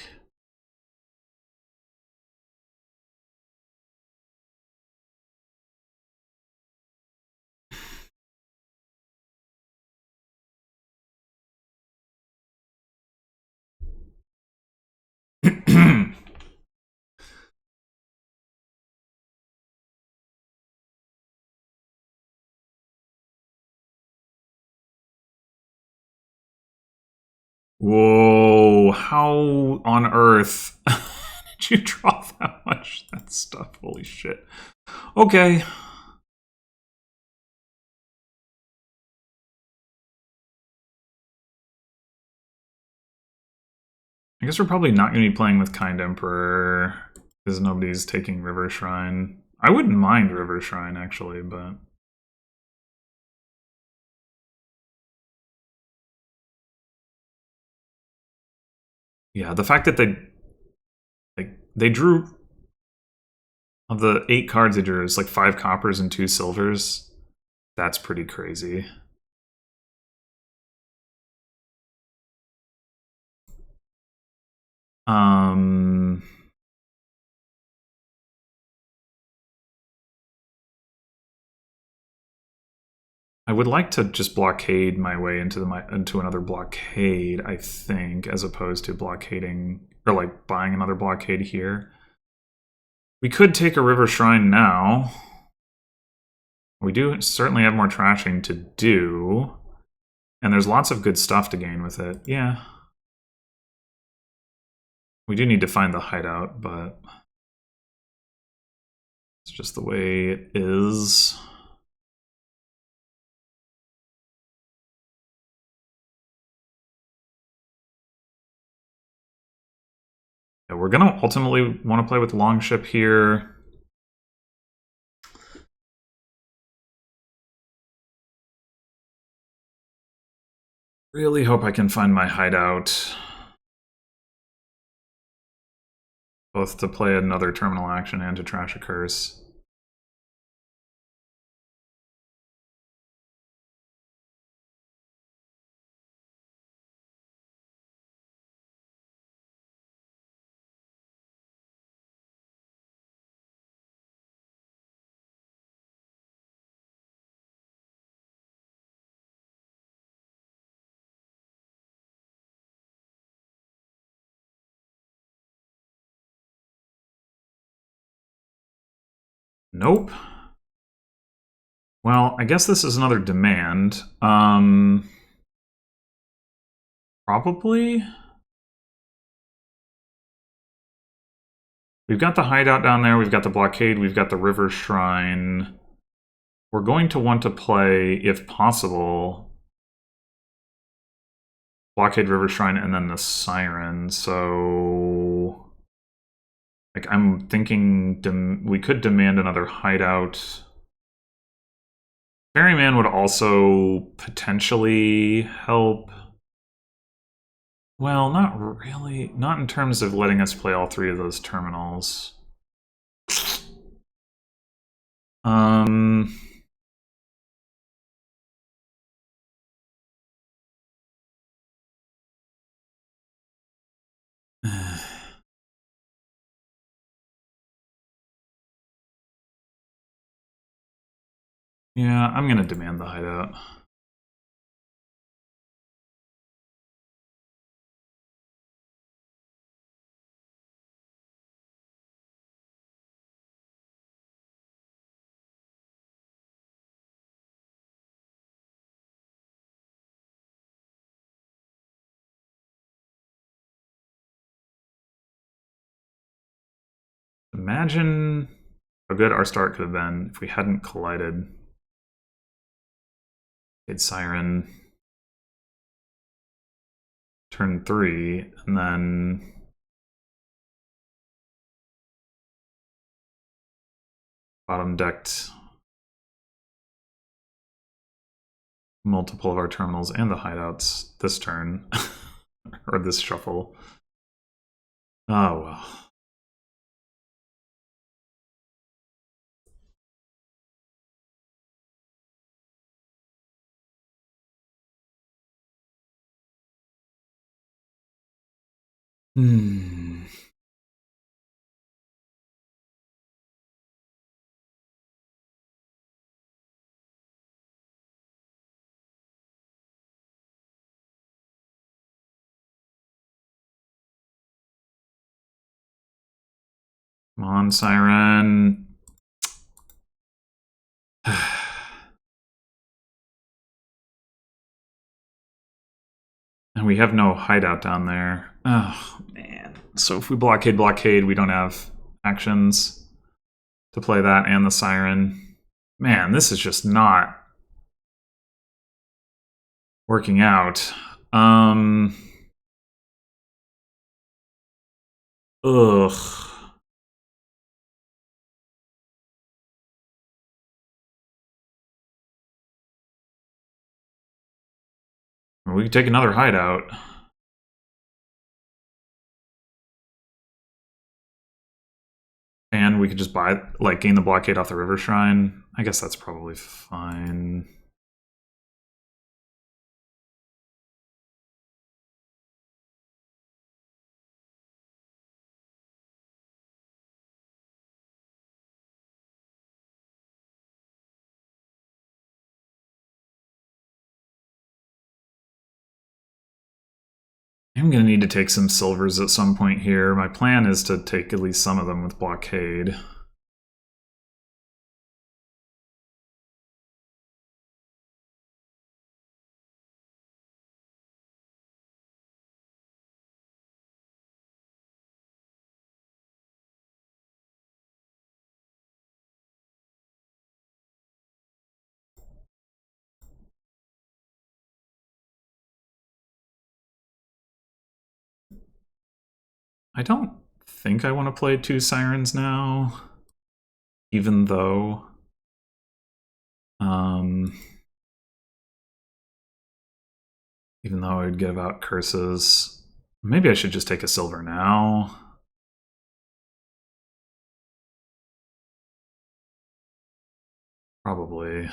Whoa, how on earth did you draw that much that stuff? Holy shit. Okay. I guess we're probably not going to be playing with Kind Emperor because nobody's taking River Shrine. I wouldn't mind River Shrine, actually, but... Yeah, the fact that they drew... Of the 8 cards they drew, it's like 5 coppers and 2 silvers. That's pretty crazy. I would like to just blockade my way into another blockade, I think, as opposed to blockading or like buying another blockade here. We could take a River Shrine now. We do certainly have more trashing to do, and there's lots of good stuff to gain with it. Yeah. We do need to find the hideout, but it's just the way it is. Yeah, we're going to ultimately want to play with Longship here. Really hope I can find my hideout. Both to play another terminal action and to trash a curse. Nope. Well, I guess this is another demand. Probably. We've got the hideout down there, we've got the blockade, we've got the River Shrine. We're going to want to play, if possible, Blockade, River Shrine, and then the Siren. So, like, I'm thinking we could demand another hideout. Ferryman would also potentially help. Well, not really. Not in terms of letting us play all three of those terminals. Yeah, I'm gonna demand the hideout. Imagine how good our start could have been if we hadn't collided. Hit Siren. Turn 3, and then bottom decked multiple of our terminals and the hideouts this turn, or this shuffle. Oh well. Hmm. Come on, Siren. And we have no hideout down there. Oh, man. So if we blockade, we don't have actions to play that and the Siren. Man, this is just not working out. Ugh. We could take another hideout. And we could just buy, like, gain the blockade off the River Shrine. I guess that's probably fine. I'm going to need to take some silvers at some point here. My plan is to take at least some of them with blockade. I don't think I want to play 2 Sirens now, even though I would give out curses. Maybe I should just take a silver now. Probably.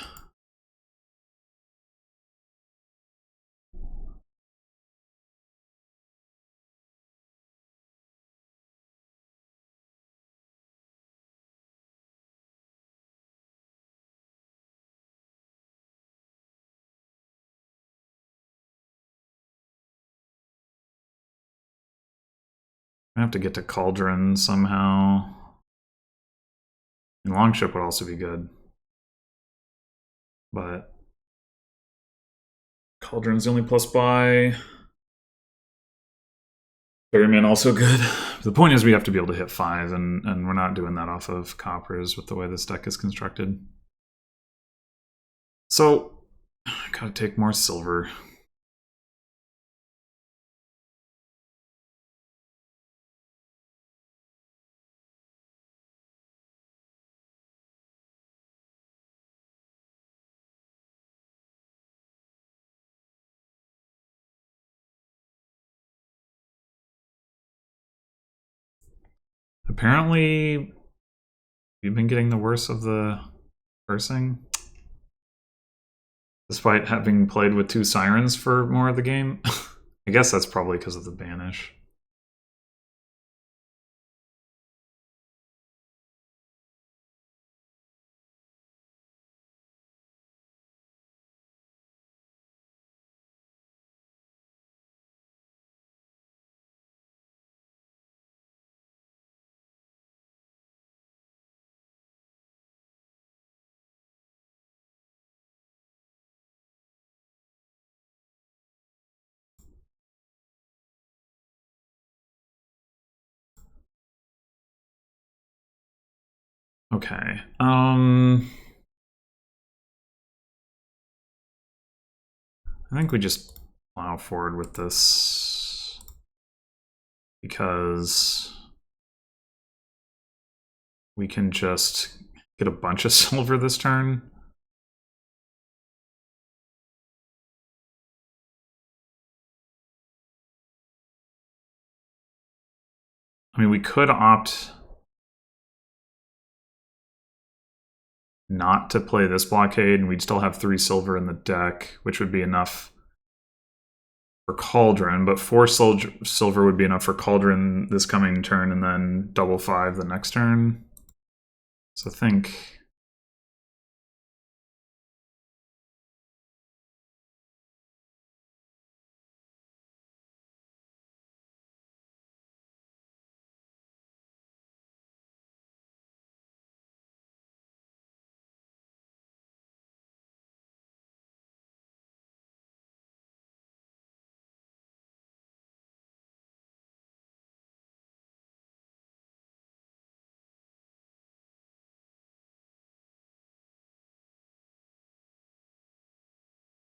I have to get to Cauldron somehow. And Longship would also be good. But Cauldron's the only plus buy. Ferryman also good. The point is we have to be able to hit 5, and we're not doing that off of coppers with the way this deck is constructed. So, I gotta take more silver. Apparently, you've been getting the worst of the cursing, despite having played with 2 Sirens for more of the game. I guess that's probably because of the banish. Okay. I think we just plow forward with this because we can just get a bunch of silver this turn. I mean, we could opt not to play this blockade, and we'd still have 3 silver in the deck, which would be enough for Cauldron, but 4 silver would be enough for Cauldron this coming turn, and then double 5 the next turn. So I think...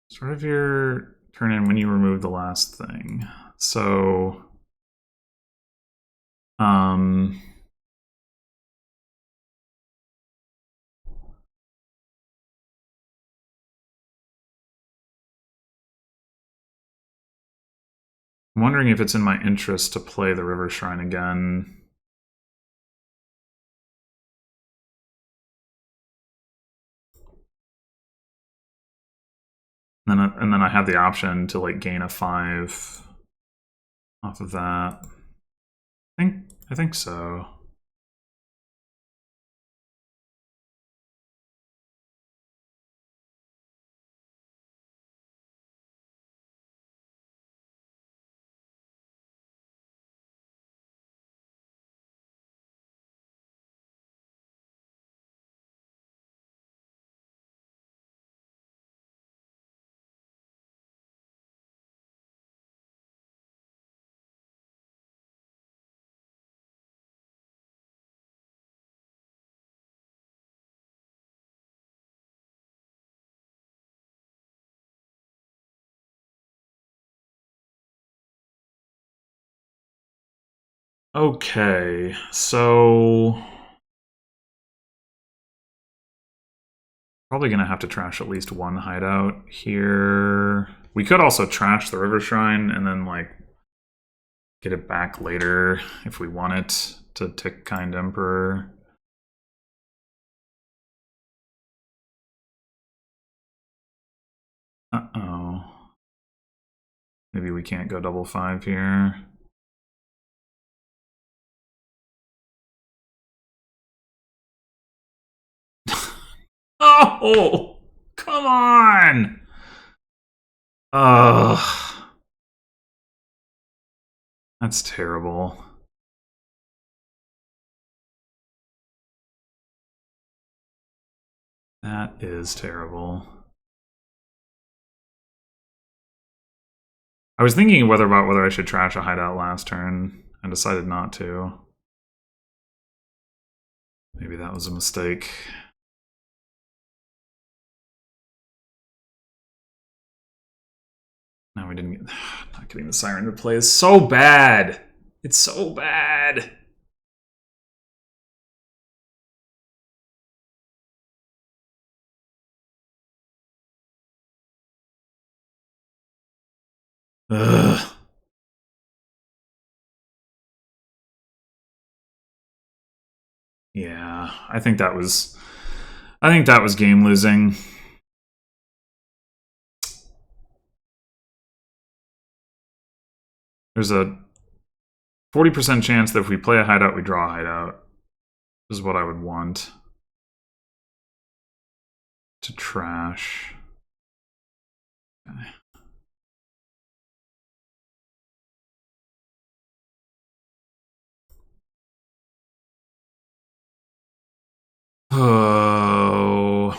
Start of your turn in when you remove the last thing. So... I'm wondering if it's in my interest to play the River Shrine again. And then I have the option to like gain a 5 off of that. I think so. Okay, so probably gonna have to trash at least one hideout here. We could also trash the River Shrine and then like get it back later if we want it to tick Kind Emperor. Uh-oh. Maybe we can't go double 5 here. Oh, come on! Ugh. That's terrible. That is terrible. I was thinking whether I should trash a hideout last turn and decided not to. Maybe that was a mistake. Now we didn't get... Not getting the Siren to play is so bad! It's so bad! Ugh. Yeah, I think that was game losing. There's a 40% chance that if we play a hideout, we draw a hideout. This is what I would want to trash. Okay. Oh.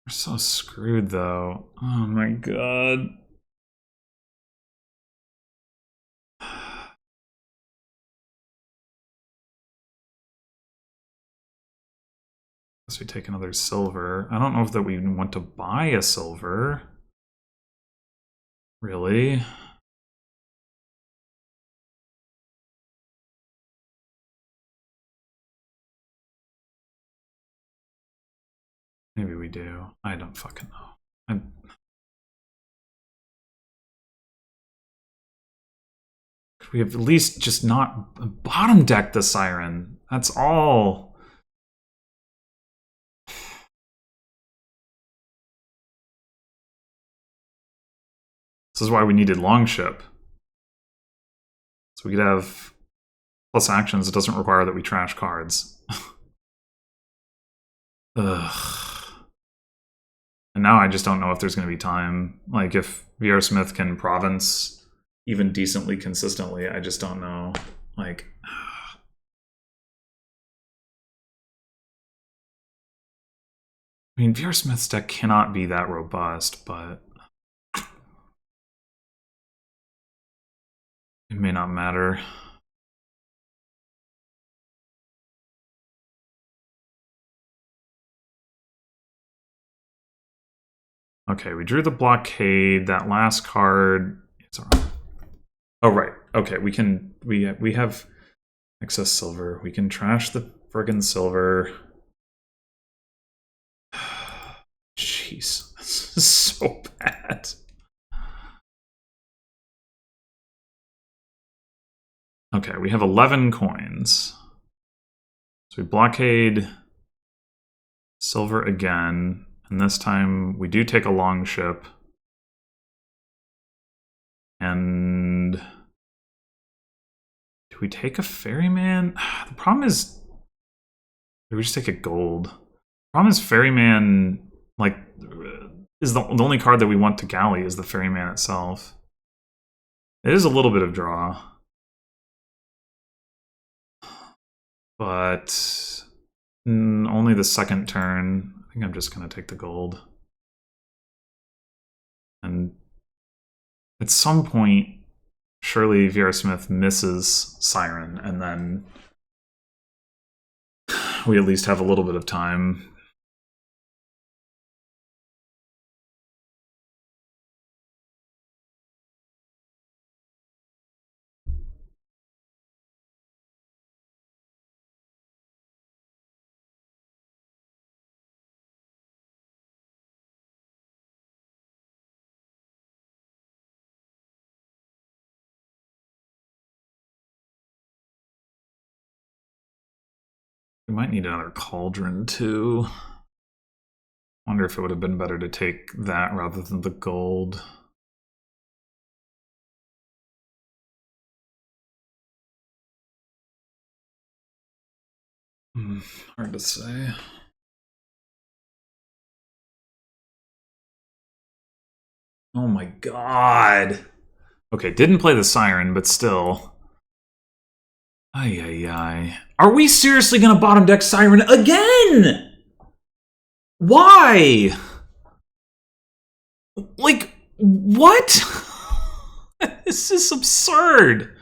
We're so screwed, though. Oh my god. Guess we take another silver. I don't know if that we even want to buy a silver. Really? Maybe we do. I don't fucking know. Could we have at least just not bottom deck the Siren? That's all. This is why we needed Longship. So we could have plus actions. It doesn't require that we trash cards. Ugh. And now I just don't know if there's going to be time. Like, if VRSmith can province even decently consistently, I just don't know. Like, I mean, VRSmith's deck cannot be that robust, but it may not matter. Okay, we drew the blockade. That last card. Oh right. Okay, we have excess silver. We can trash the friggin' silver. Jeez, this is so bad. Okay, we have 11 coins. So we blockade silver again. And this time we do take a Longship. And do we take a Ferryman? The problem is, do we just take a gold? The problem is Ferryman, like, is the only card that we want to galley is the Ferryman itself. It is a little bit of draw. But only the second turn. I think I'm just going to take the gold. And at some point, surely VRSmith misses Siren, and then we at least have a little bit of time. We might need another cauldron, too. Wonder if it would have been better to take that rather than the gold. Hard to say. Oh my god. Okay, didn't play the Siren, but still. Ay, ay, ay. Are we seriously gonna bottom deck Siren again? Why? Like, what? This is absurd.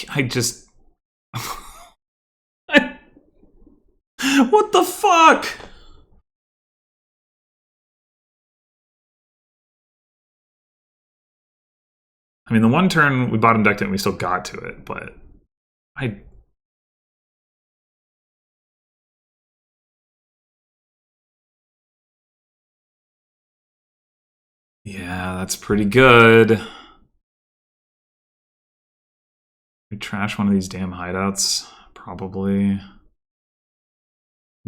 I just... What the fuck? I mean, the one turn we bottom decked it and we still got to it, but Yeah, that's pretty good. We trash one of these damn hideouts, probably.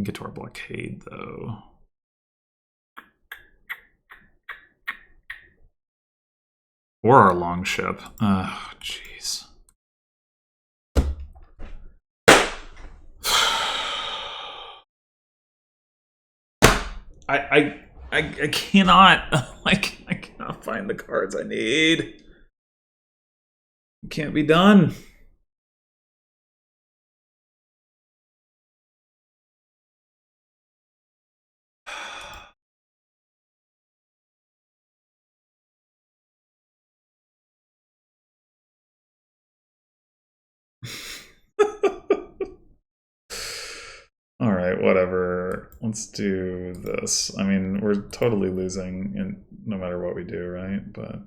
Get to our blockade, though. Or our longship. Oh, jeez. I cannot, like, I cannot find the cards I need. It can't be done. All right, whatever. Let's do this. I mean, we're totally losing in no matter what we do, right? But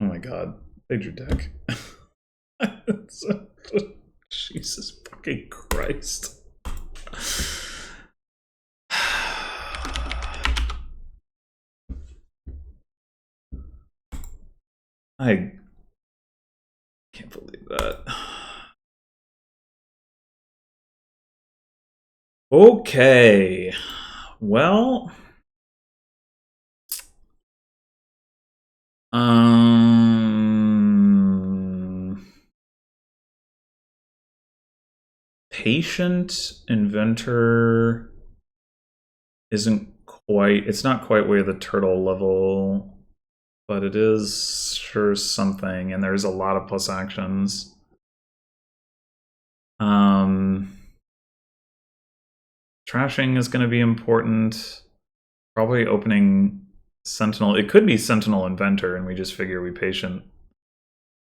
oh my god, they drew deck. Jesus fucking Christ. I can't believe that. Okay. Well, patient inventor isn't quite, it's not quite way the turtle level, but it is sure something, and there's a lot of plus actions. Trashing is going to be important. Probably opening Sentinel. It could be Sentinel Inventor, and we just figure we patient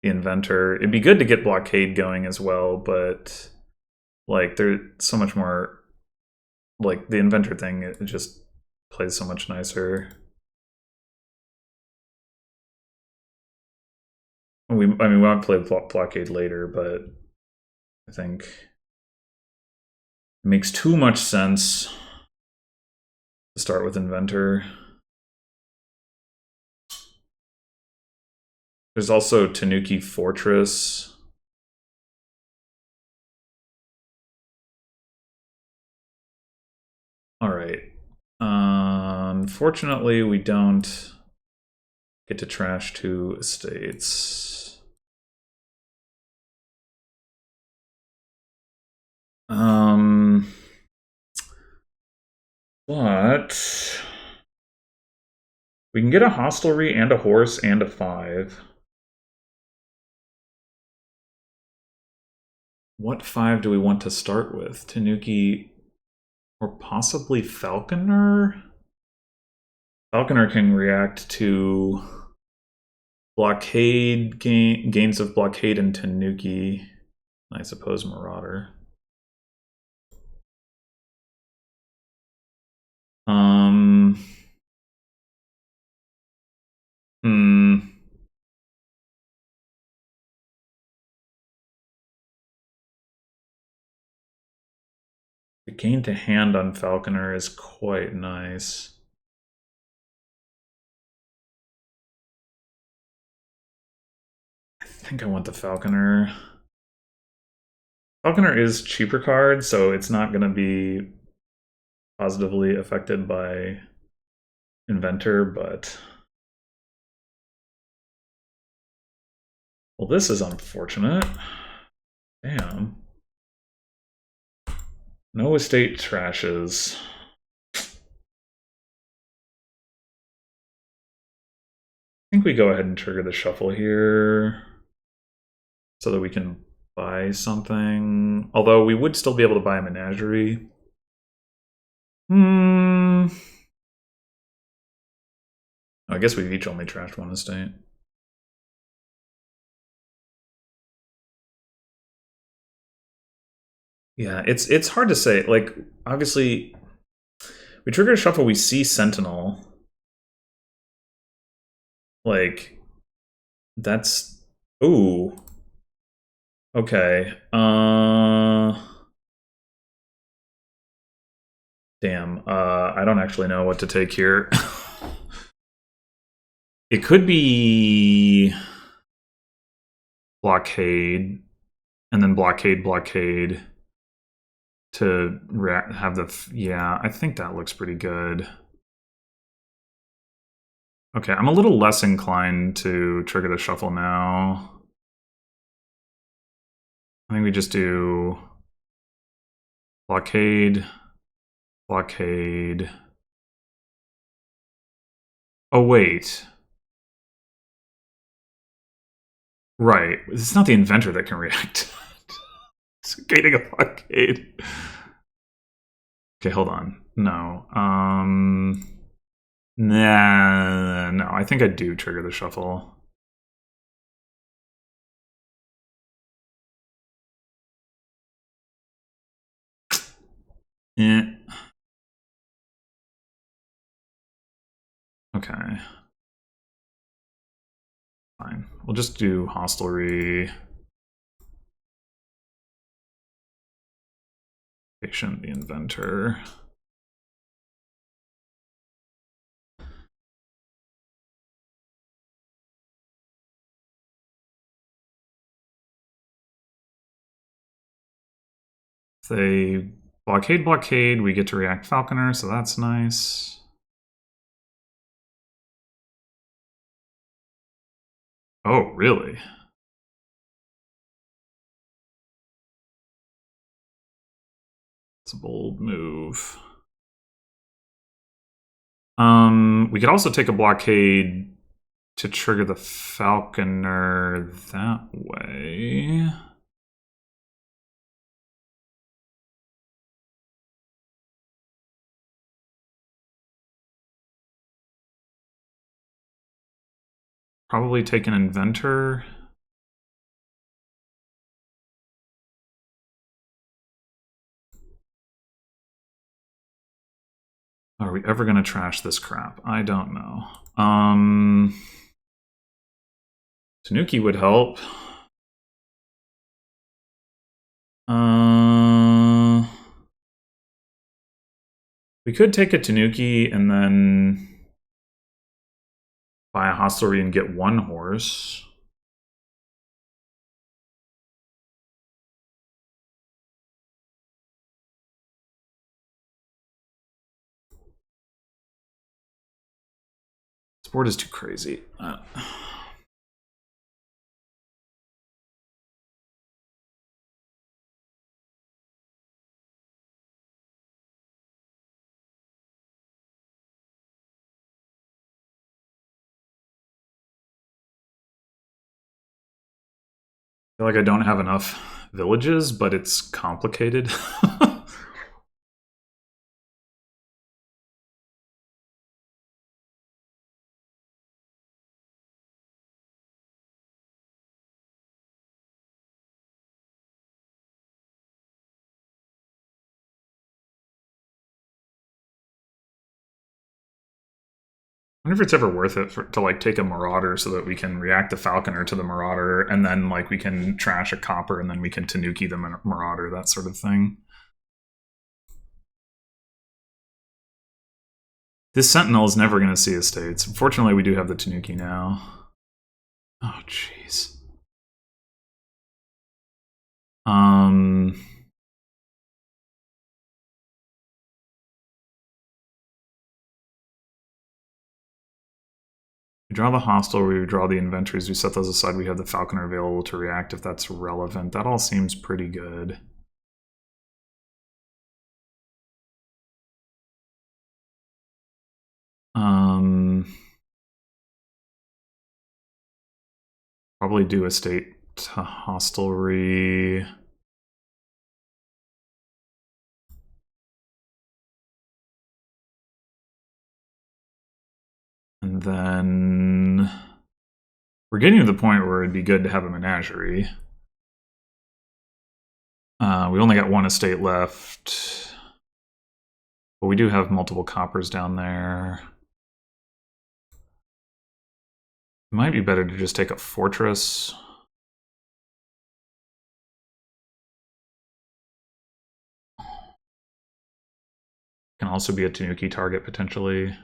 the Inventor. It'd be good to get Blockade going as well, but like there's so much more. Like the Inventor thing, it just plays so much nicer. I mean, we might play Blockade later, but I think it makes too much sense to start with Inventor. There's also Tanuki Fortress. All right. Unfortunately, we don't get to trash 2 estates. But we can get a hostelry and a horse and a 5. What 5 do we want to start with? Tanuki or possibly Falconer? Falconer can react to blockade, gains of blockade and Tanuki. I suppose Marauder. The gain to hand on Falconer is quite nice. I think I want the Falconer. Falconer is cheaper card, so it's not going to be positively affected by Inventor, but... Well, this is unfortunate. Damn. No estate trashes. I think we go ahead and trigger the shuffle here so that we can buy something. Although we would still be able to buy a menagerie. I guess we've each only trashed 1 estate. Yeah, it's hard to say. Like, obviously, we trigger a shuffle, we see Sentinel. Like, that's... Ooh. Okay. Damn, I don't actually know what to take here. It could be blockade, and then blockade to have the... Yeah, I think that looks pretty good. Okay, I'm a little less inclined to trigger the shuffle now. I think we just do blockade. Oh, wait. Right. It's not the inventor that can react. It's gating a blockade. Okay, hold on. No. Nah, no. I think I do trigger the shuffle. Eh. Okay. Fine. We'll just do hostelry. Patient the inventor. They blockade, we get to react Falconer, so that's nice. Oh, really? It's a bold move. We could also take a blockade to trigger the Falconer that way. Probably take an inventor. Are we ever going to trash this crap? I don't know. Tanuki would help. We could take a Tanuki and then buy a hostelry and get one horse. This board is too crazy. I feel like I don't have enough villages, but it's complicated. I wonder if it's ever worth it to like take a Marauder so that we can react the Falconer to the Marauder, and then like we can trash a Copper, and then we can Tanuki the Marauder, that sort of thing. This Sentinel is never going to see estates. Fortunately, we do have the Tanuki now. Oh, jeez. We draw the hostile, we draw the inventories, we set those aside, we have the Falconer available to react if that's relevant. That all seems pretty good. Probably do estate to hostelry. And then we're getting to the point where it'd be good to have a menagerie. We only got one estate left, but we do have multiple coppers down there. It might be better to just take a fortress. Can can also be a Tanuki target potentially.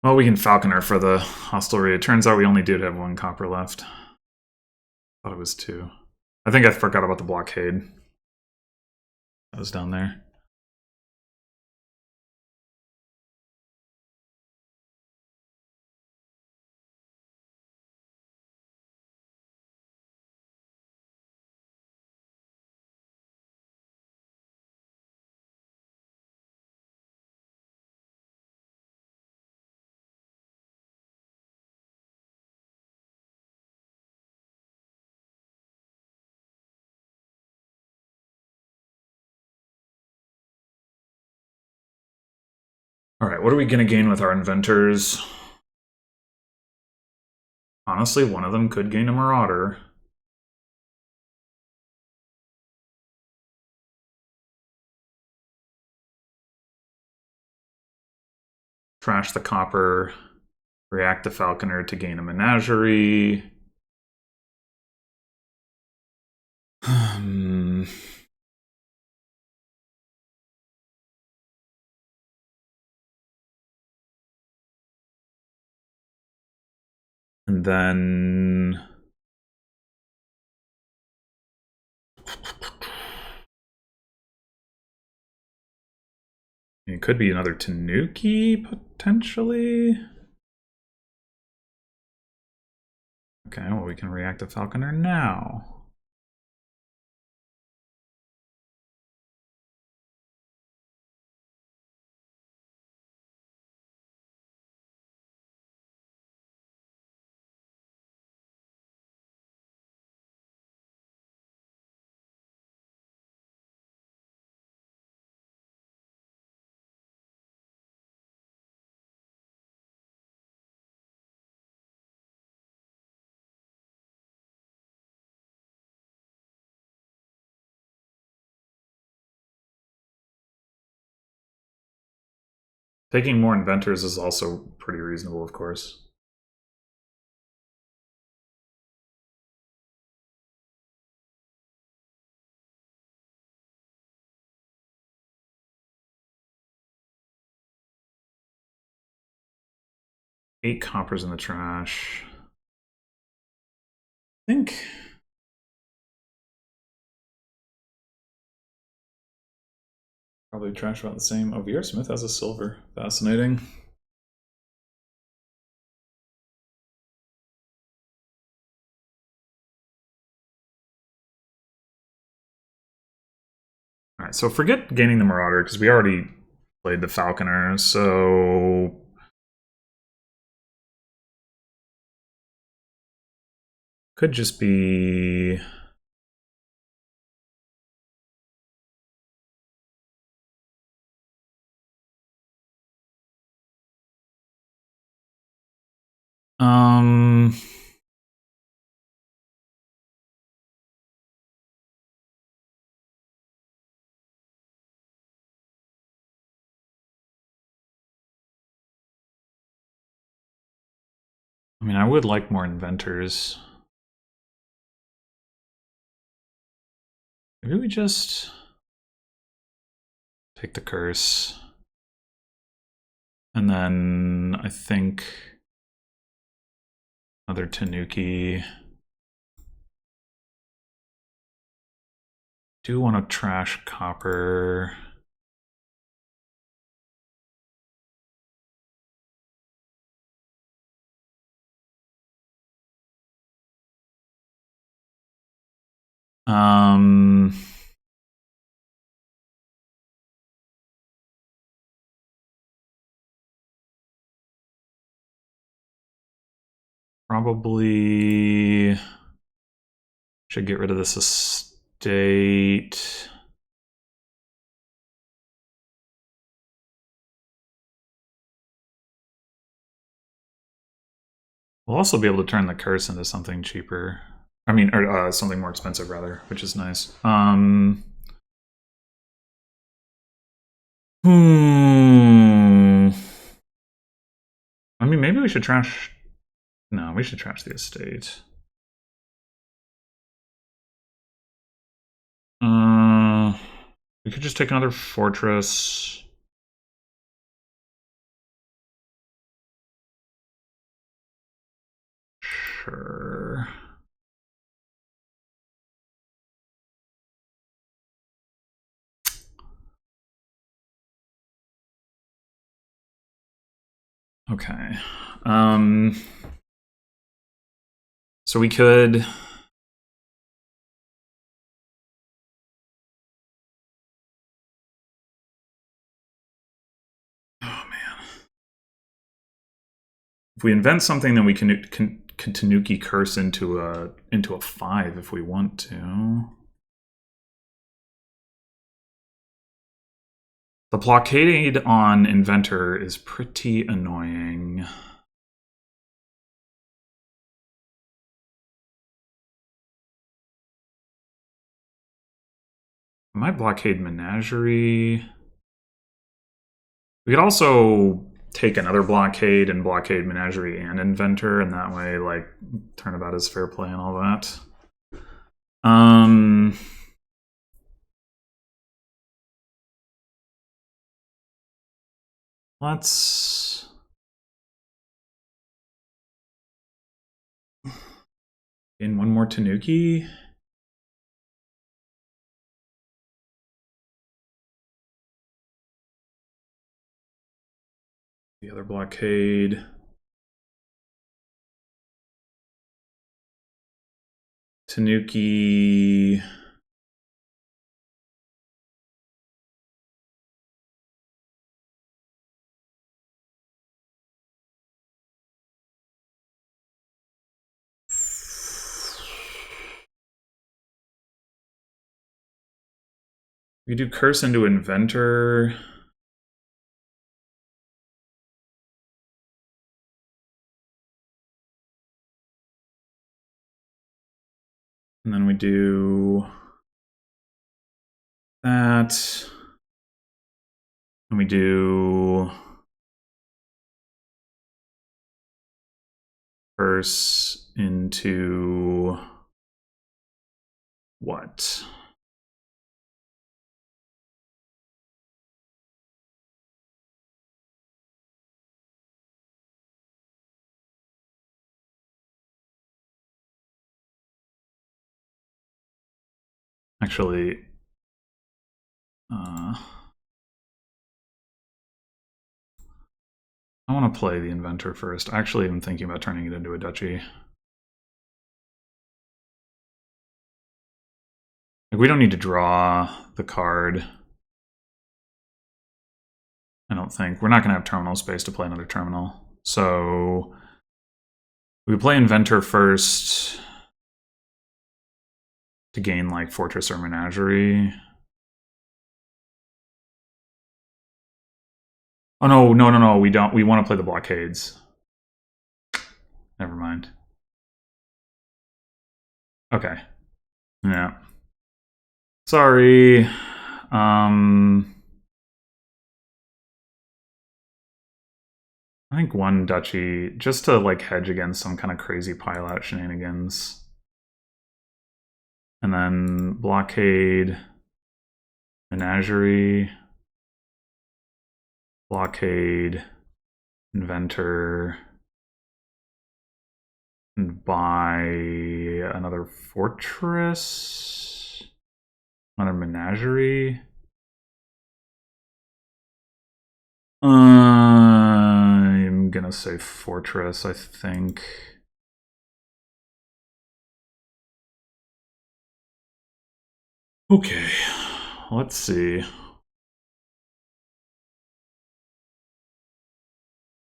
Well, we can Falconer for the hostelry. It turns out we only did have 1 copper left. Thought it was 2. I think I forgot about the blockade. That was down there. All right, what are we going to gain with our inventors? Honestly, one of them could gain a Marauder. Trash the copper. React the Falconer to gain a Menagerie. And then it could be another Tanuki, potentially. Okay, well, we can react to Falconer now. Taking more inventors is also pretty reasonable, of course. Eight coppers in the trash. I think probably trash about the same. Oh, VRSmith has a silver. Fascinating. All right, so forget gaining the Marauder because we already played the Falconer. So could just be. I mean, I would like more inventors. Maybe we just take the curse. And then I think another Tanuki. Do want to trash copper. Probably should get rid of this estate. We'll also be able to turn the curse into something cheaper. I mean, or something more expensive, rather, which is nice. I mean, maybe we should trash. No, we should trash the estate. We could just take another fortress. Sure. Okay. So we could... Oh, man. If we invent something, then we can Tanuki Curse into a 5 if we want to. The blockade on Inventor is pretty annoying. My blockade Menagerie. We could also take another blockade and blockade Menagerie and Inventor, and that way, like, turnabout is fair play and all that. Let's... in one more Tanuki. The other blockade. Tanuki. We do Curse into Inventor. And then we do that. And we do Curse into what? Actually, I want to play the Inventor first. Actually, I'm thinking about turning it into a duchy. Like, we don't need to draw the card. I don't think. We're not going to have terminal space to play another terminal. So we play Inventor first to gain, like, Fortress or Menagerie. Oh, no, we don't. We want to play the blockades. Never mind. Okay. Yeah. Sorry. I think one duchy, just to, like, hedge against some kind of crazy pile-out shenanigans. And then blockade, Menagerie, blockade, Inventor, and buy another fortress, another Menagerie. I'm gonna say fortress, I think. Okay, let's see.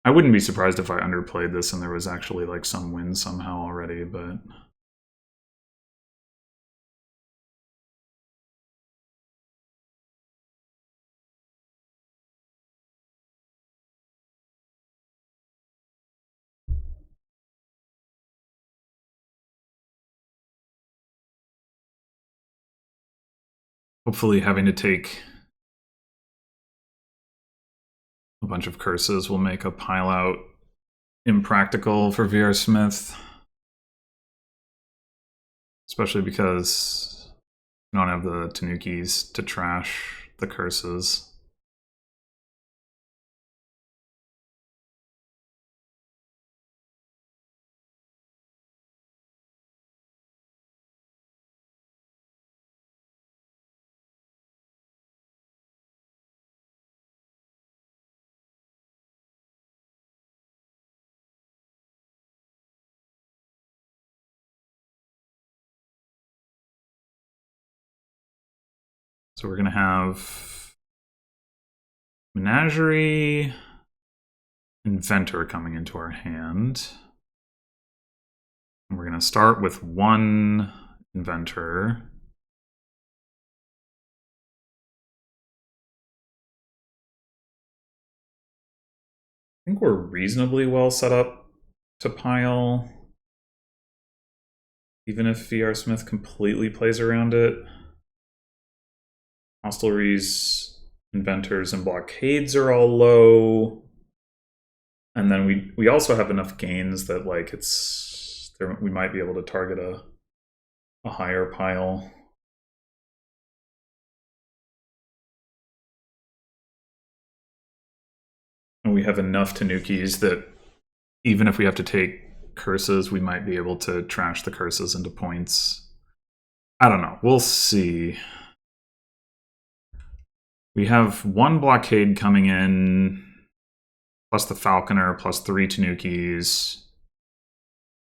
I wouldn't be surprised if I underplayed this and there was actually, like, some win somehow already, but... hopefully having to take a bunch of curses will make a pile-out impractical for VRSmith. Especially because we don't have the Tanukis to trash the curses. So we're going to have Menagerie, Inventor coming into our hand. And we're going to start with one Inventor. I think we're reasonably well set up to pile, even if VRSmith completely plays around it. Hostelries, Inventors, and Blockades are all low. And then we also have enough gains that like we might be able to target a higher pile. And we have enough Tanukis that even if we have to take curses, we might be able to trash the curses into points. I don't know. We'll see. We have one Blockade coming in, plus the Falconer, plus 3 Tanukis.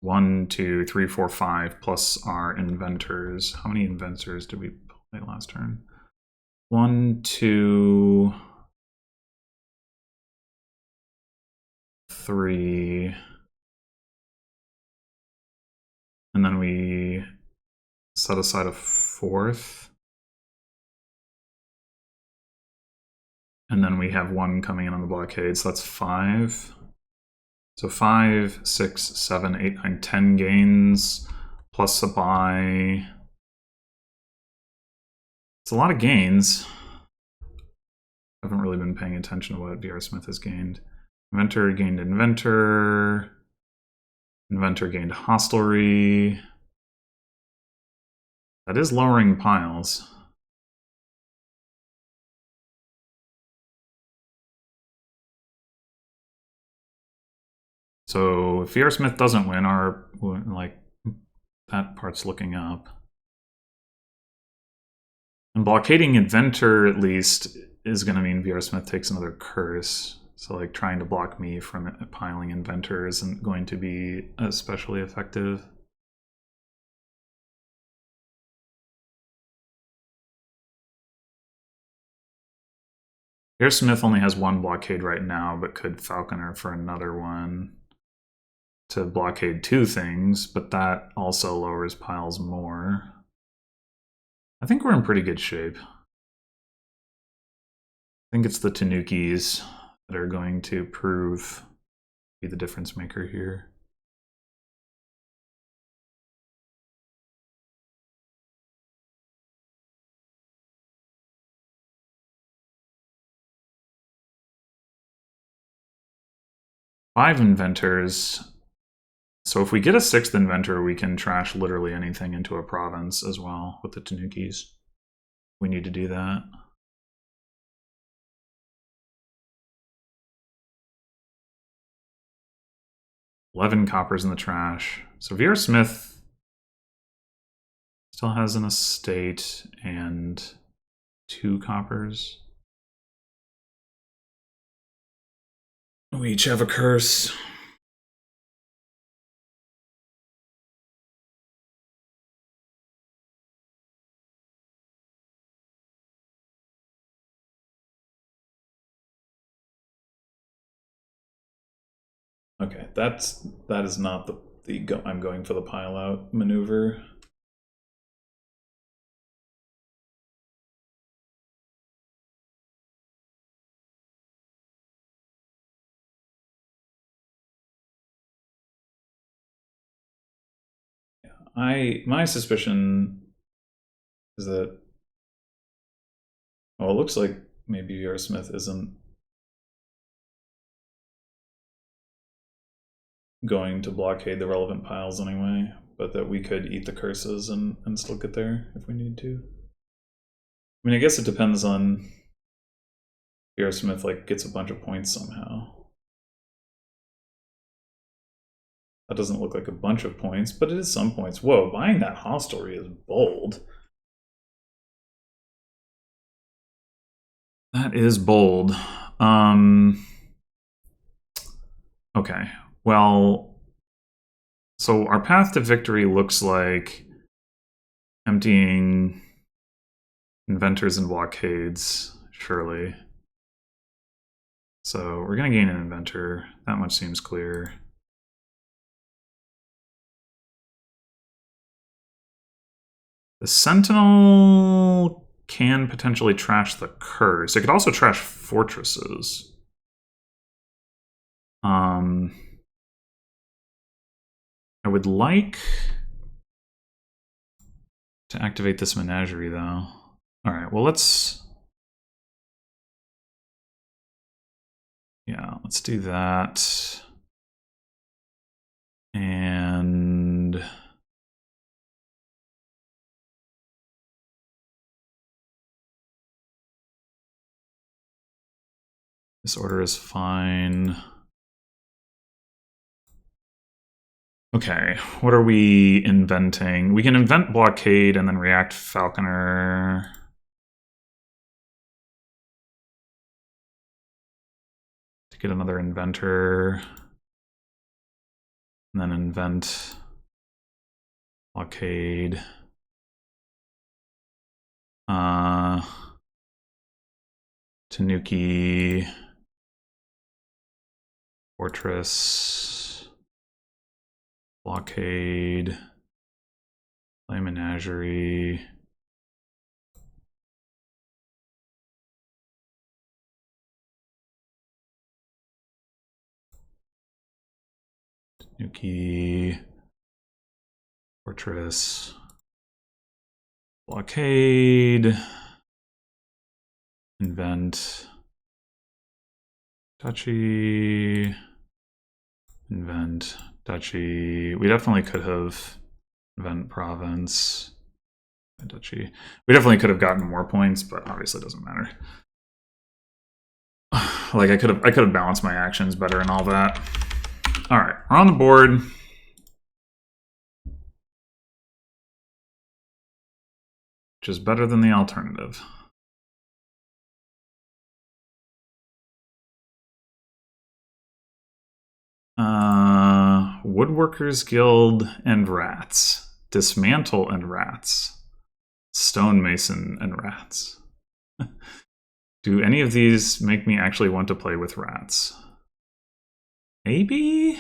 1, 2, 3, 4, 5, plus our Inventors. How many Inventors did we play last turn? 1, 2, 3. And then we set aside a 4th. And then we have 1 coming in on the Blockade, so that's 5. So 5, 6, 7, 8, 9, 10 gains, plus a buy. It's a lot of gains. I haven't really been paying attention to what VRSmith has gained. Inventor gained Inventor. Inventor gained Hostelry. That is lowering piles. So if VRSmith doesn't win, that part's looking up. And blockading Inventor, at least, is going to mean VRSmith takes another curse. So like trying to block me from piling Inventor isn't going to be especially effective. VRSmith only has 1 blockade right now, but could Falconer for another one to blockade 2 things, but that also lowers piles more. I think we're in pretty good shape. I think it's the Tanukis that are going to be the difference maker here. Five Inventors. So if we get a 6th Inventor, we can trash literally anything into a province as well with the Tanukis. We need to do that. $11 coppers in the trash. So VRSmith still has an estate and 2 coppers. We each have a curse. Okay, that is not the I'm going for the pile out maneuver. My suspicion is that, well, it looks like maybe VRSmith isn't going to blockade the relevant piles anyway, but that we could eat the curses and still get there if we need to. I mean, I guess it depends on VRSmith like gets a bunch of points somehow. That doesn't look like a bunch of points, but it is some points. Whoa, buying that hostelry is bold. That is bold. Okay, well, so our path to victory looks like emptying inventors and blockades, surely. So we're going to gain an inventor. That much seems clear. The Sentinel can potentially trash the curse. It could also trash fortresses. I would like to activate this menagerie, though. All right, well, let's do that. And this order is fine. Okay, what are we inventing? We can invent blockade and then react falconer. To get another inventor. And then invent blockade. Tanuki. Fortress. Blockade. Play menagerie. Tanuki. Fortress. Blockade. Invent. Duchy. Invent. Duchy. We definitely could have invent province. Duchy. We definitely could have gotten more points, but obviously it doesn't matter. Like I could have balanced my actions better and all that. All right, we're on the board. Which is better than the alternative. Woodworkers Guild and rats. Dismantle and rats. Stonemason and rats. Do any of these make me actually want to play with rats? Maybe?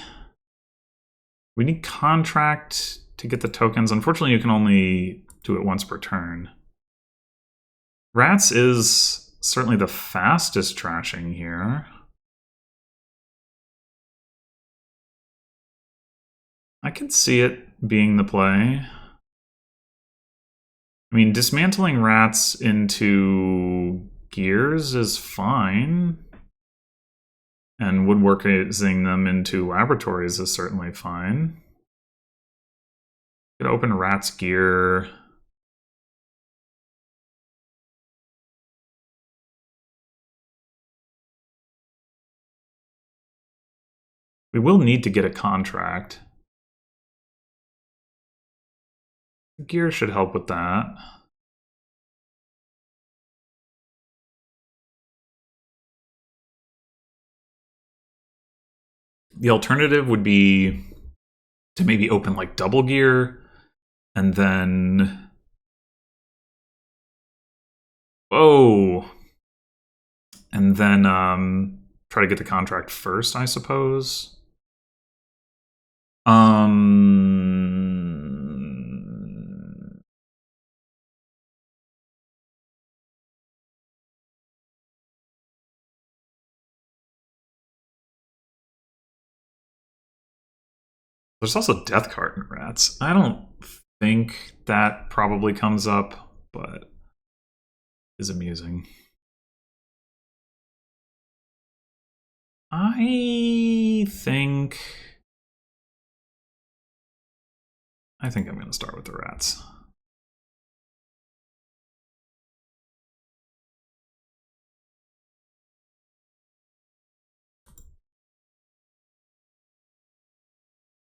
We need contract to get the tokens. Unfortunately, you can only do it once per turn. Rats is certainly the fastest trashing here. I can see it being the play. I mean, dismantling rats into gears is fine. And woodworking them into laboratories is certainly fine. Could open rat's gear. We will need to get a contract. Gear should help with that. The alternative would be to maybe open like double gear and then... Oh! And then try to get the contract first, I suppose. There's also Death Cart in rats. I don't think that probably comes up, but is amusing. I think I'm going to start with the rats.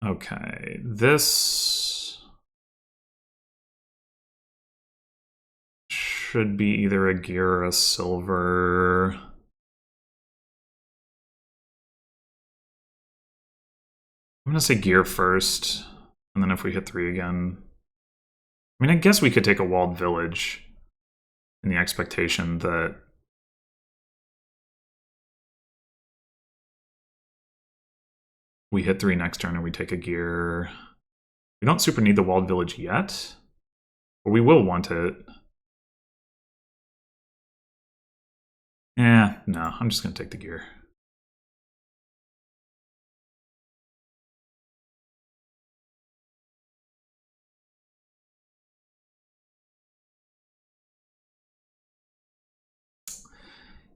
Okay, this should be either a gear or a silver. I'm gonna say gear first, and then if we hit 3 again... I mean, I guess we could take a walled village in the expectation that we hit 3 next turn and we take a gear. We don't super need the walled village yet, but we will want it. No, I'm just gonna take the gear.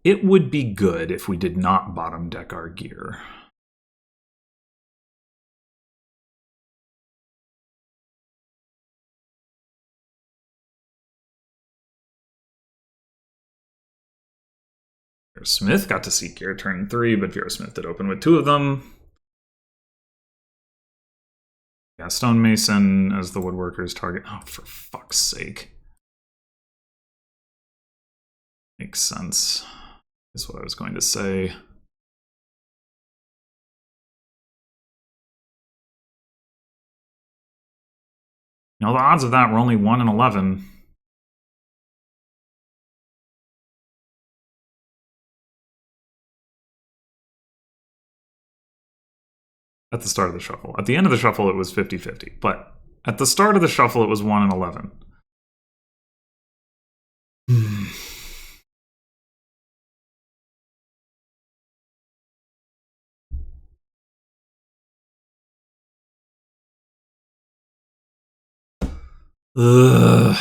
It would be good if we did not bottom deck our gear. VRSmith got to see gear turn 3, but VRSmith did open with 2 of them. Yeah, stonemason as the woodworker's target. Oh, for fuck's sake. Makes sense, is what I was going to say. You know, the odds of that were only 1 in 11. At the start of the shuffle. At the end of the shuffle, it was 50-50. But at the start of the shuffle, it was 1 in 11. Ugh.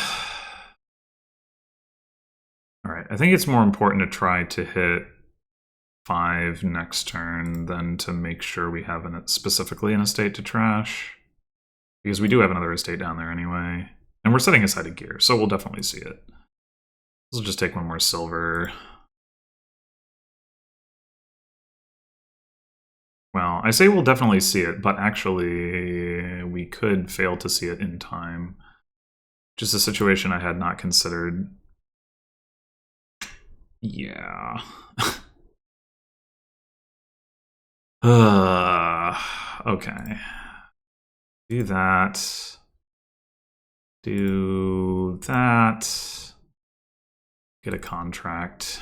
Alright, I think it's more important to try to hit 5 next turn than to make sure we have specifically an estate to trash. Because we do have another estate down there anyway. And we're setting aside a gear, so we'll definitely see it. This will just take 1 more silver. Well, I say we'll definitely see it, but actually we could fail to see it in time. Just a situation I had not considered. Yeah. Okay. Do that. Do that. Get a contract.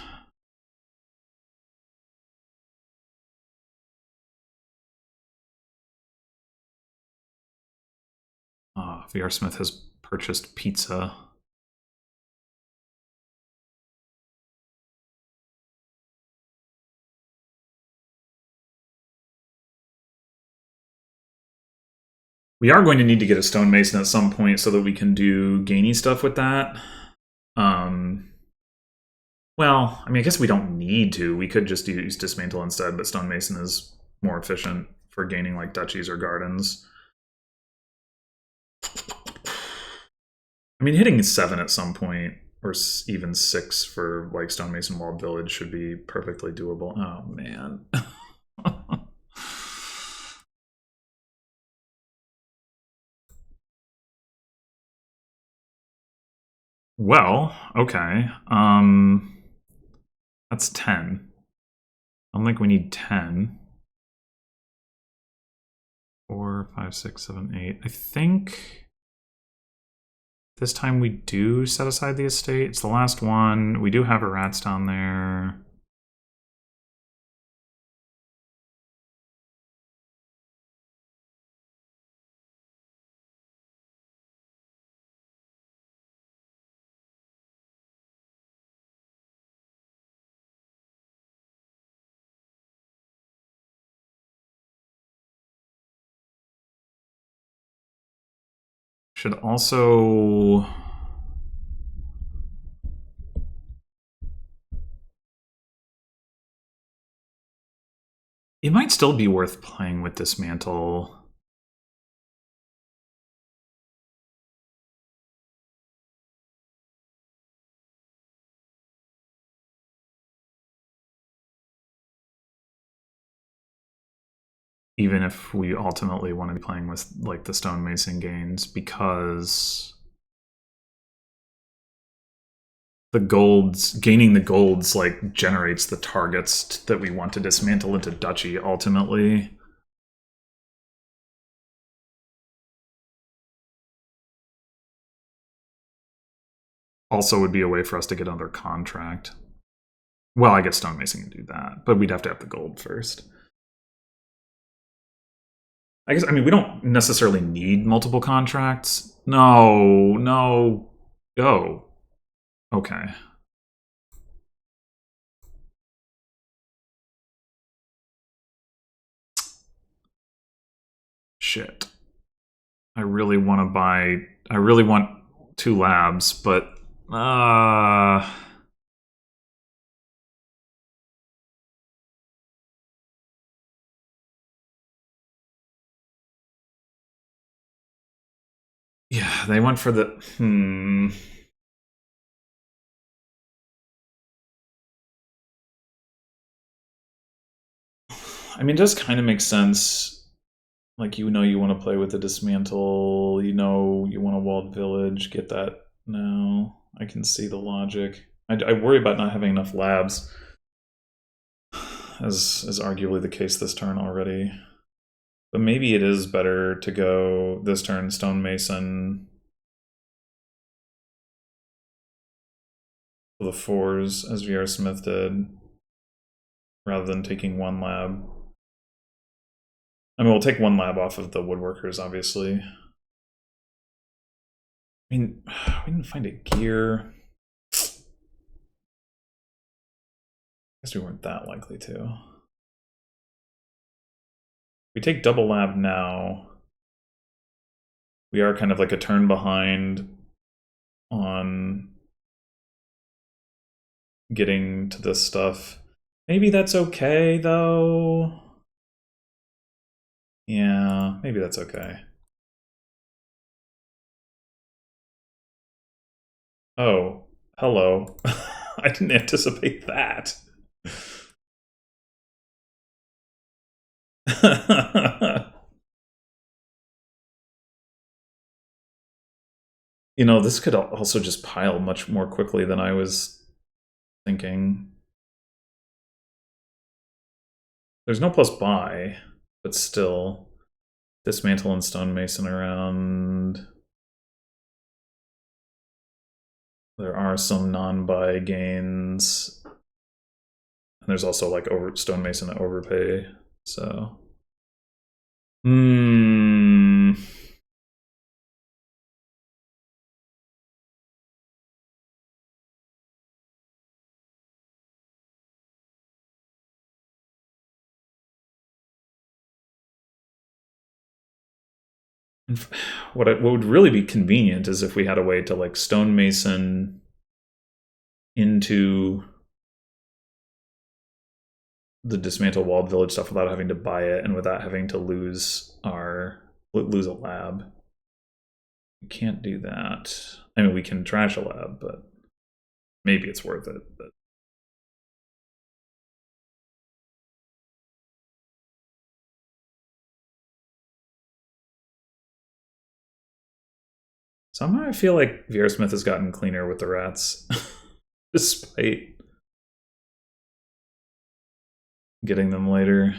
VRSmith has purchased pizza. We are going to need to get a stonemason at some point so that we can do gainy stuff with that. Well, I mean, I guess we don't need to. We could just use dismantle instead, but stonemason is more efficient for gaining like duchies or gardens. I mean, hitting 7 at some point, or even 6 for like stonemason walled village should be perfectly doable. Oh man. Well, okay. That's 10. I don't think we need 10. 4, 5, 6, 7, 8. I think this time we do set aside the estate. It's the last one. We do have our rats down there. Should also... It might still be worth playing with dismantle. even if we ultimately want to be playing with like the stonemason gains, because the golds, gaining the golds like generates the targets that we want to dismantle into duchy ultimately. Also would be a way for us to get another contract. Well, I guess stonemason can do that, but we'd have to have the gold first. I guess, I mean, we don't necessarily need multiple contracts. No, go. Okay. Shit. I really want to buy, I really want 2 labs, but yeah, they went for the I mean, it does kind of make sense. Like, you know, you want to play with the dismantle, you know, you want a walled village, get that now. I can see the logic. I worry about not having enough labs, as is arguably the case this turn already. But maybe it is better to go this turn stonemason for the 4s as VRSmith did, rather than taking 1 lab. I mean, we'll take 1 lab off of the woodworkers, obviously. I mean, we didn't find a gear. I guess we weren't that likely to. We take double lab now. We are kind of like a turn behind on getting to this stuff. Maybe that's okay, though. Yeah, maybe that's okay. Oh, hello. I didn't anticipate that. You know, this could also just pile much more quickly than I was thinking. There's no plus buy, but still. Dismantle and stonemason around. There are some non-buy gains. And there's also like stonemason to overpay, so. What would really be convenient is if we had a way to like stonemason into the dismantle walled village stuff without having to buy it and without having to lose a lab. We can't do that. I mean, we can trash a lab, but maybe it's worth it. But somehow I feel like VRSmith has gotten cleaner with the rats, despite getting them later.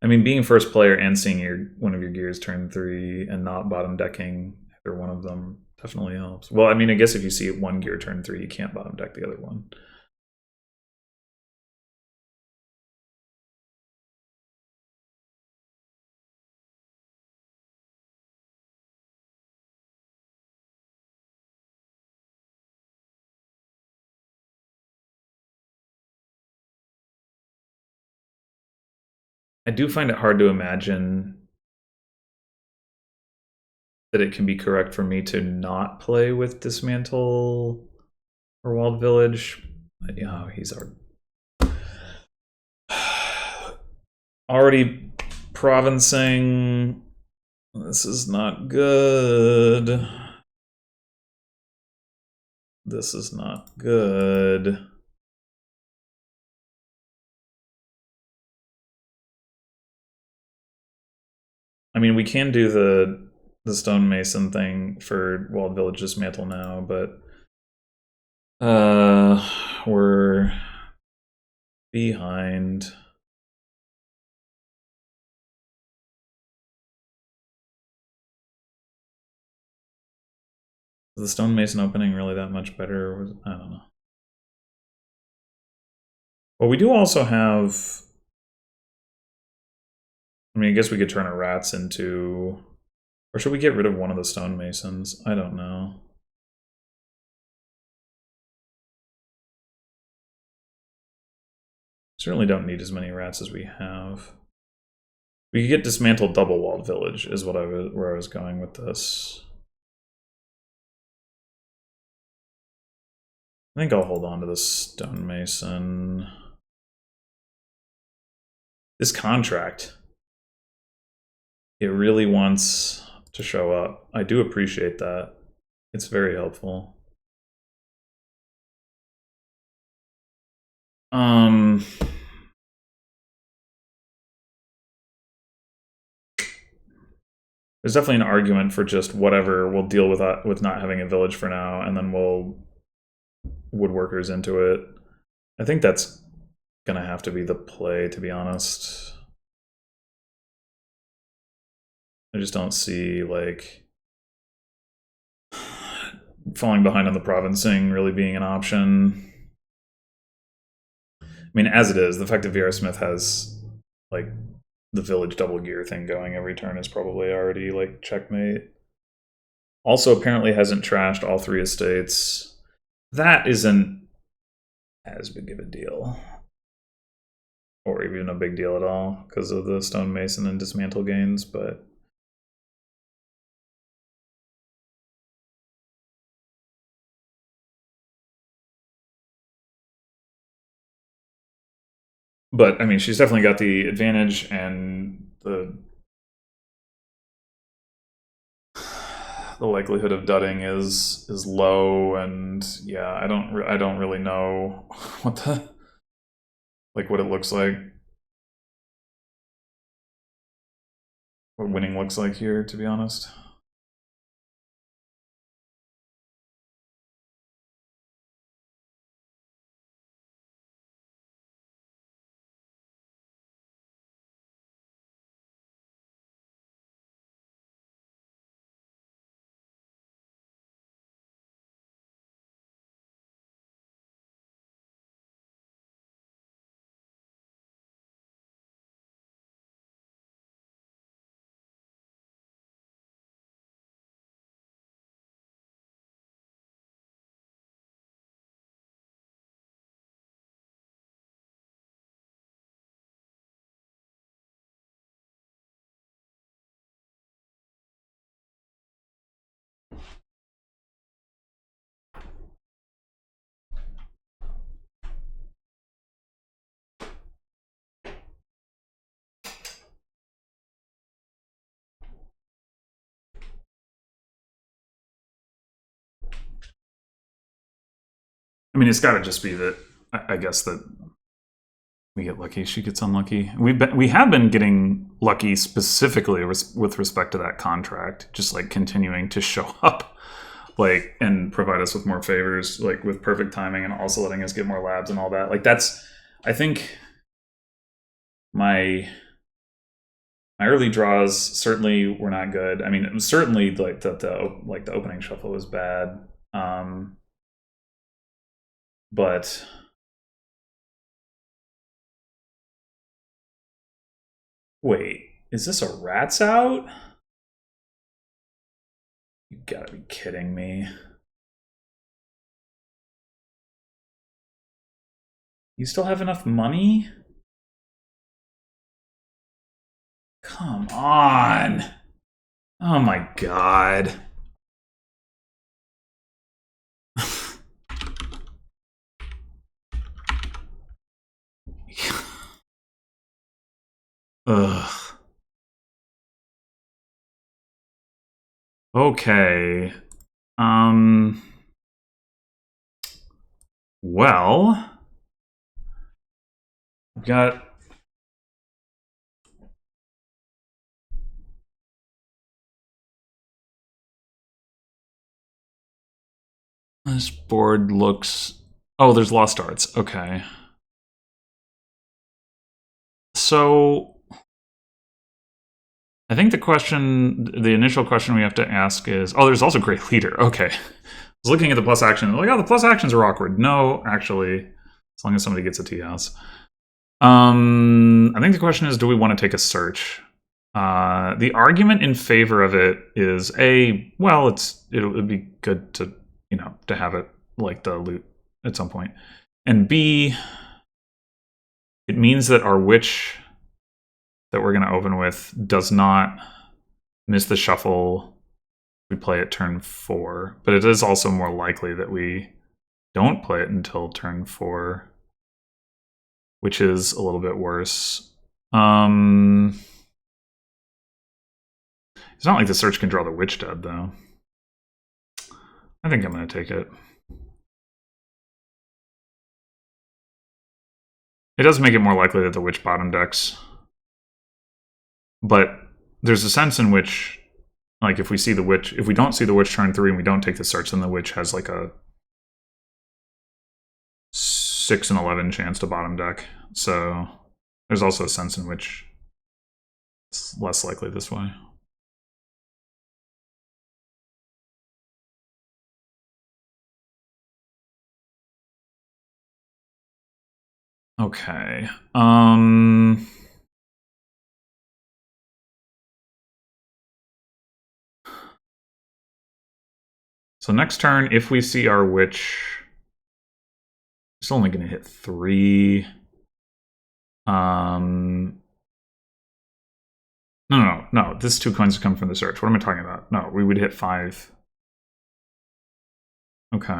I mean, being first player and seeing one of your gears turn 3 and not bottom decking either one of them definitely helps. Well, I mean, I guess if you see one gear turn 3, you can't bottom deck the other one. I do find it hard to imagine that it can be correct for me to not play with Dismantle or Walled Village. Yeah, he's already provincing. This is not good. This is not good. I mean, we can do the stonemason thing for Walled Village Dismantle now, but we're behind. Is the stonemason opening really that much better? I don't know. Well, we do also have... I mean, I guess we could turn our rats into... Or should we get rid of one of the stonemasons? I don't know. Certainly don't need as many rats as we have. We could get dismantled double-walled village, is what where I was going with this. I think I'll hold on to the stonemason. This contract, it really wants to show up. I do appreciate that. It's very helpful. There's definitely an argument for just whatever. We'll deal with not having a village for now, and then we'll woodworkers into it. I think that's gonna have to be the play, to be honest. I just don't see, like, falling behind on the provincing really being an option. I mean, as it is, the fact that VRSmith has, like, the village double gear thing going every turn is probably already, like, checkmate. Also, apparently hasn't trashed all 3 estates. That isn't as big of a deal. Or even a big deal at all, because of the stonemason and dismantle gains, but... But, I mean, she's definitely got the advantage, and the likelihood of dudding is low, and yeah, I don't really know what what it looks like, what winning looks like here, to be honest. I mean, it's got to just be that, I guess, that we get lucky, she gets unlucky. We have been getting lucky specifically with respect to that contract, just like continuing to show up, like, and provide us with more favors, like with perfect timing, and also letting us get more labs and all that. Like, that's, I think, my early draws certainly were not good. I mean, it was certainly like the opening shuffle was bad, but. Wait, is this a rats out? You gotta be kidding me. You still have enough money? Come on. Oh my god. Ugh. Okay. Well, we've got This board looks... Oh, there's lost arts. Okay. So... I think the initial question we have to ask is... Oh, there's also Great Leader. Okay. I was looking at the plus action. Like, oh, the plus actions are awkward. No, actually, as long as somebody gets a tea house. I think the question is, do we want to take a search? The argument in favor of it is well, it would be good to, to have it like the loot at some point. And B, it means that our witch that we're going to open with does not miss the shuffle if we play it turn 4. But it is also more likely that we don't play it until turn 4, which is a little bit worse. It's not like the search can draw the witch dead, though. I think I'm going to take it. It does make it more likely that the witch bottom decks. But there's a sense in which, like, if we don't see the witch turn 3 and we don't take the search, then the witch has like a 6 and 11 chance to bottom deck. So there's also a sense in which it's less likely this way. Okay. So next turn, if we see our witch, it's only going to hit 3. No. This 2 coins come from the search. What am I talking about? No, we would hit 5. Okay.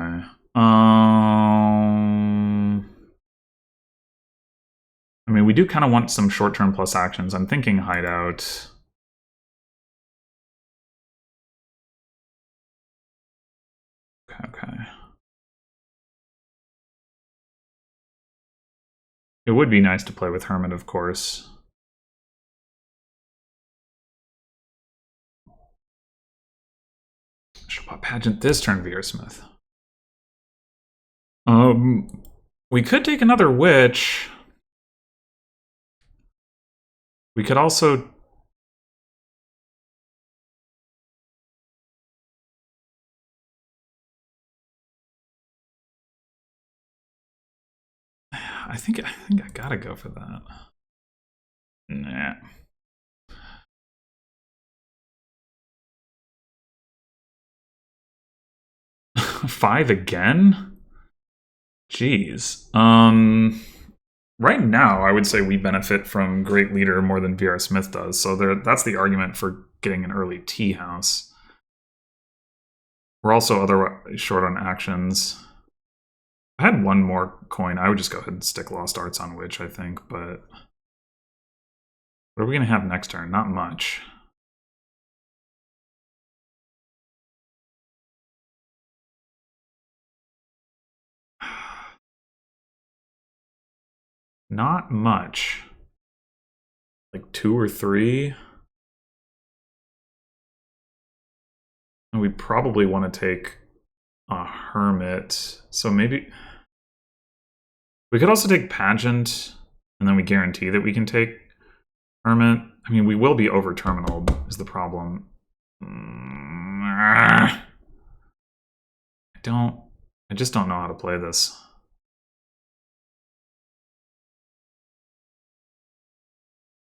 I mean, we do kind of want some short-term plus actions. I'm thinking hideout. Okay. It would be nice to play with Hermit, of course. Should pop Pageant this turn, VRSmith. We could take another witch. We could also... I think I gotta go for that. Nah. Five again? Jeez. Right now, I would say we benefit from Great Leader more than VRSmith does. So that's the argument for getting an early tea house. We're also otherwise short on actions. If I had one more coin, I would just go ahead and stick Lost Arts on Witch, I think. But what are we going to have next turn? Not much. Not much. Like 2 or 3. And we probably want to take a Hermit. So maybe... We could also take Pageant, and then we guarantee that we can take Hermit. I mean, we will be over-terminaled, is the problem. I just don't know how to play this.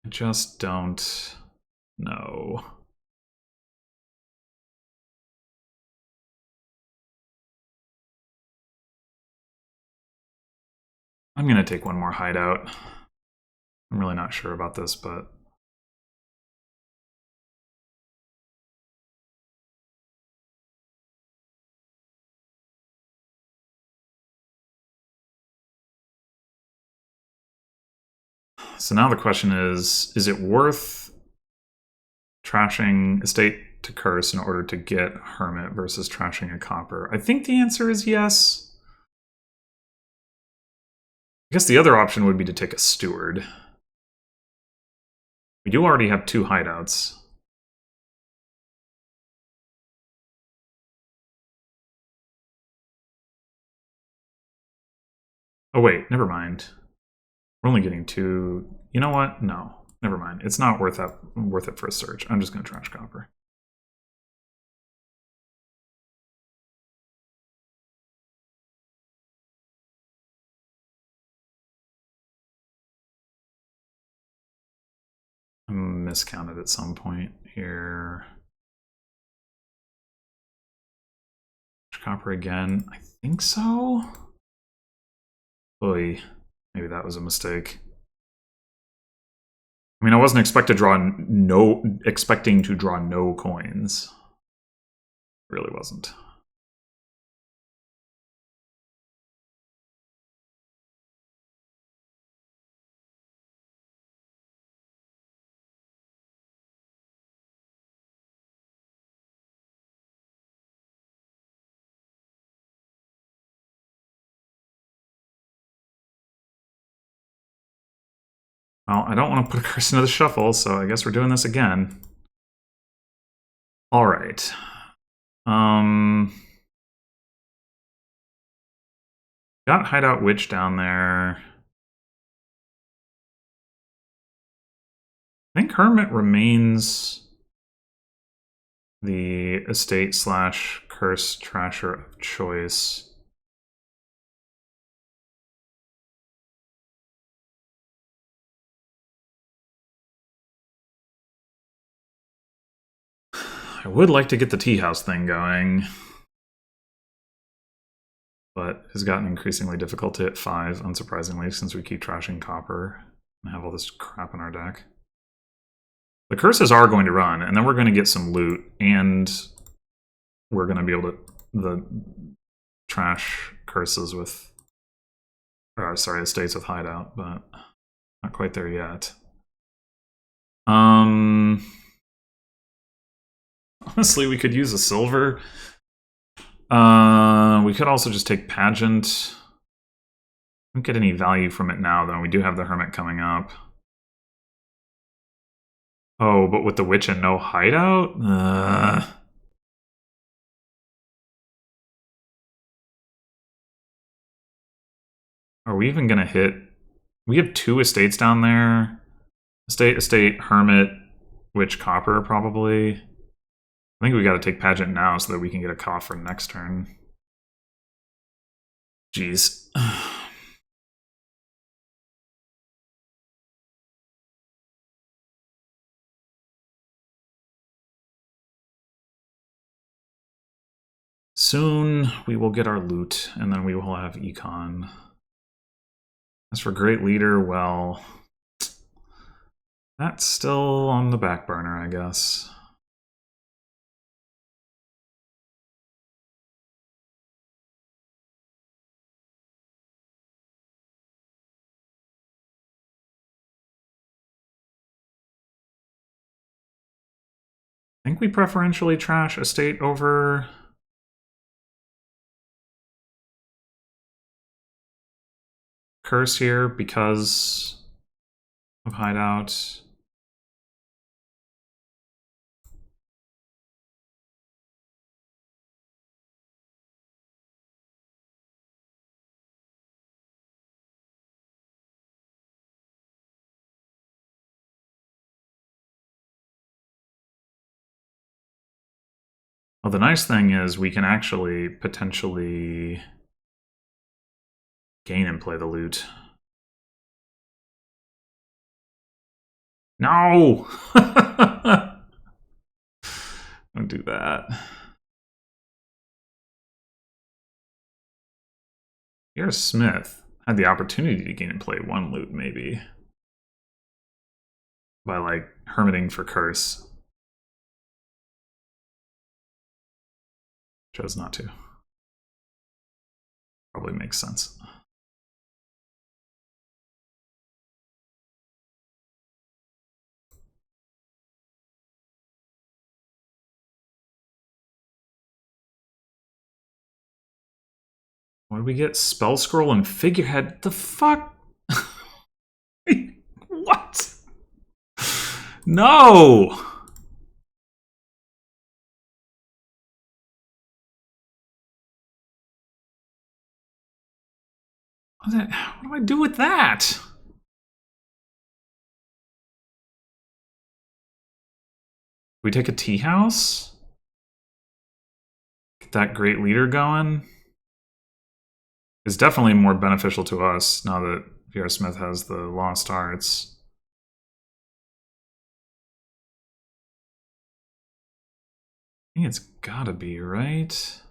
I just don't know. I'm going to take one more hideout. I'm really not sure about this, but... So now the question is it worth trashing Estate to Curse in order to get Hermit versus trashing a Copper? I think the answer is yes. I guess the other option would be to take a Steward. We do already have 2 hideouts. Oh wait, never mind. We're only getting 2. You know what? No, never mind. It's not worth it for a search. I'm just going to trash copper. I miscounted at some point here. Copper again. I think so. Oy, maybe that was a mistake. I mean, I wasn't expecting to draw no coins. Really wasn't. Well, I don't want to put a curse into the shuffle, so I guess we're doing this again. All right. Got Hideout Witch down there. I think Hermit remains the estate / curse trasher of choice. I would like to get the tea house thing going, but it's gotten increasingly difficult to hit 5, unsurprisingly, since we keep trashing copper and have all this crap in our deck. The curses are going to run, and then we're going to get some loot, and we're going to be able to trash curses with, sorry, estates with hideout, but not quite there yet. Honestly, we could use a silver. We could also just take pageant. Don't get any value from it now, though. We do have the hermit coming up. Oh, but with the witch and no hideout? Are we even gonna hit? We have 2 estates down there. Estate, hermit, witch, copper, probably. I think we gotta take pageant now so that we can get a coffer next turn. Jeez. Soon we will get our loot, and then we will have econ. As for great leader, well, that's still on the back burner, I guess. I think we preferentially trash estate over curse here because of hideout. Well, the nice thing is we can actually potentially gain and play the loot. No! Don't do that. VRSmith had the opportunity to gain and play 1 loot, maybe. By, like, hermiting for curse. Chose not to. Probably makes sense. What did we get? Spell Scroll and Figurehead? The fuck? What? No! What do I do with that? We take a tea house? Get that great leader going? It's definitely more beneficial to us now that VRSmith has the lost arts. I think it's gotta be, right?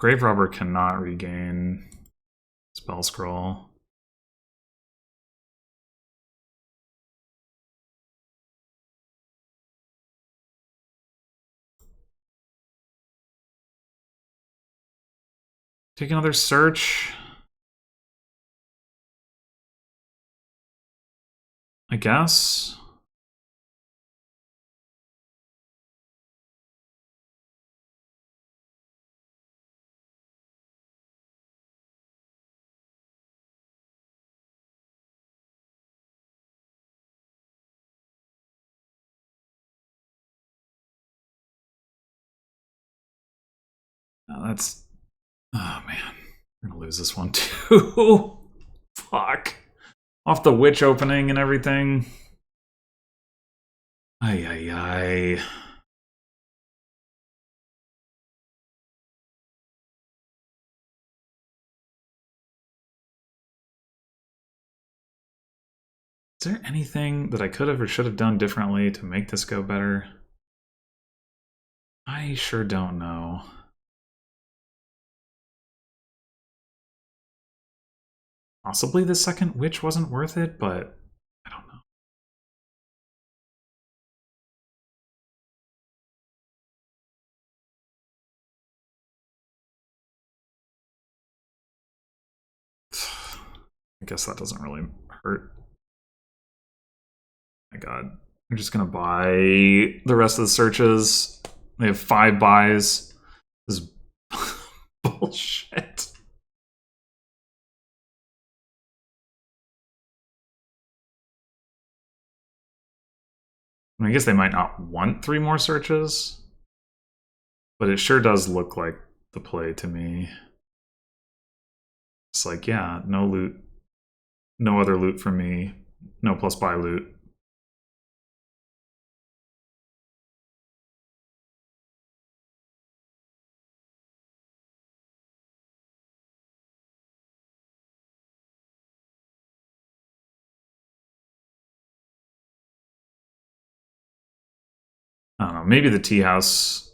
Grave Robber cannot regain spell scroll. Take another search. I guess. No, that's... Oh, man. We're gonna lose this one, too. Fuck. Off the witch opening and everything. Ay, ay, ay. Is there anything that I could have or should have done differently to make this go better? I sure don't know. Possibly the second witch wasn't worth it, but I don't know. I guess that doesn't really hurt. My god. I'm just gonna buy the rest of the searches. They have 5 buys. This is bullshit. I guess they might not want 3 more searches, but it sure does look like the play to me. It's like, yeah, no loot. No other loot for me. No plus buy loot. I don't know. Maybe the tea house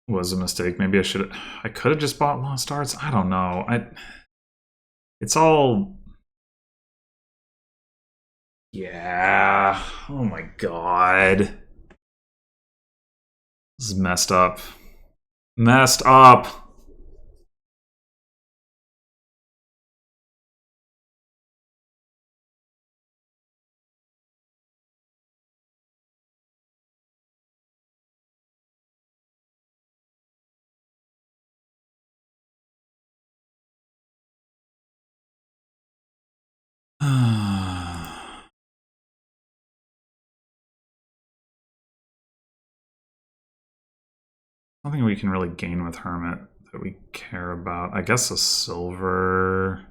was a mistake. Maybe I could have just bought Lost Arts. I don't know. It's all... Yeah. Oh my god. This is messed up. Messed up. Nothing we can really gain with Hermit that we care about. I guess a silver.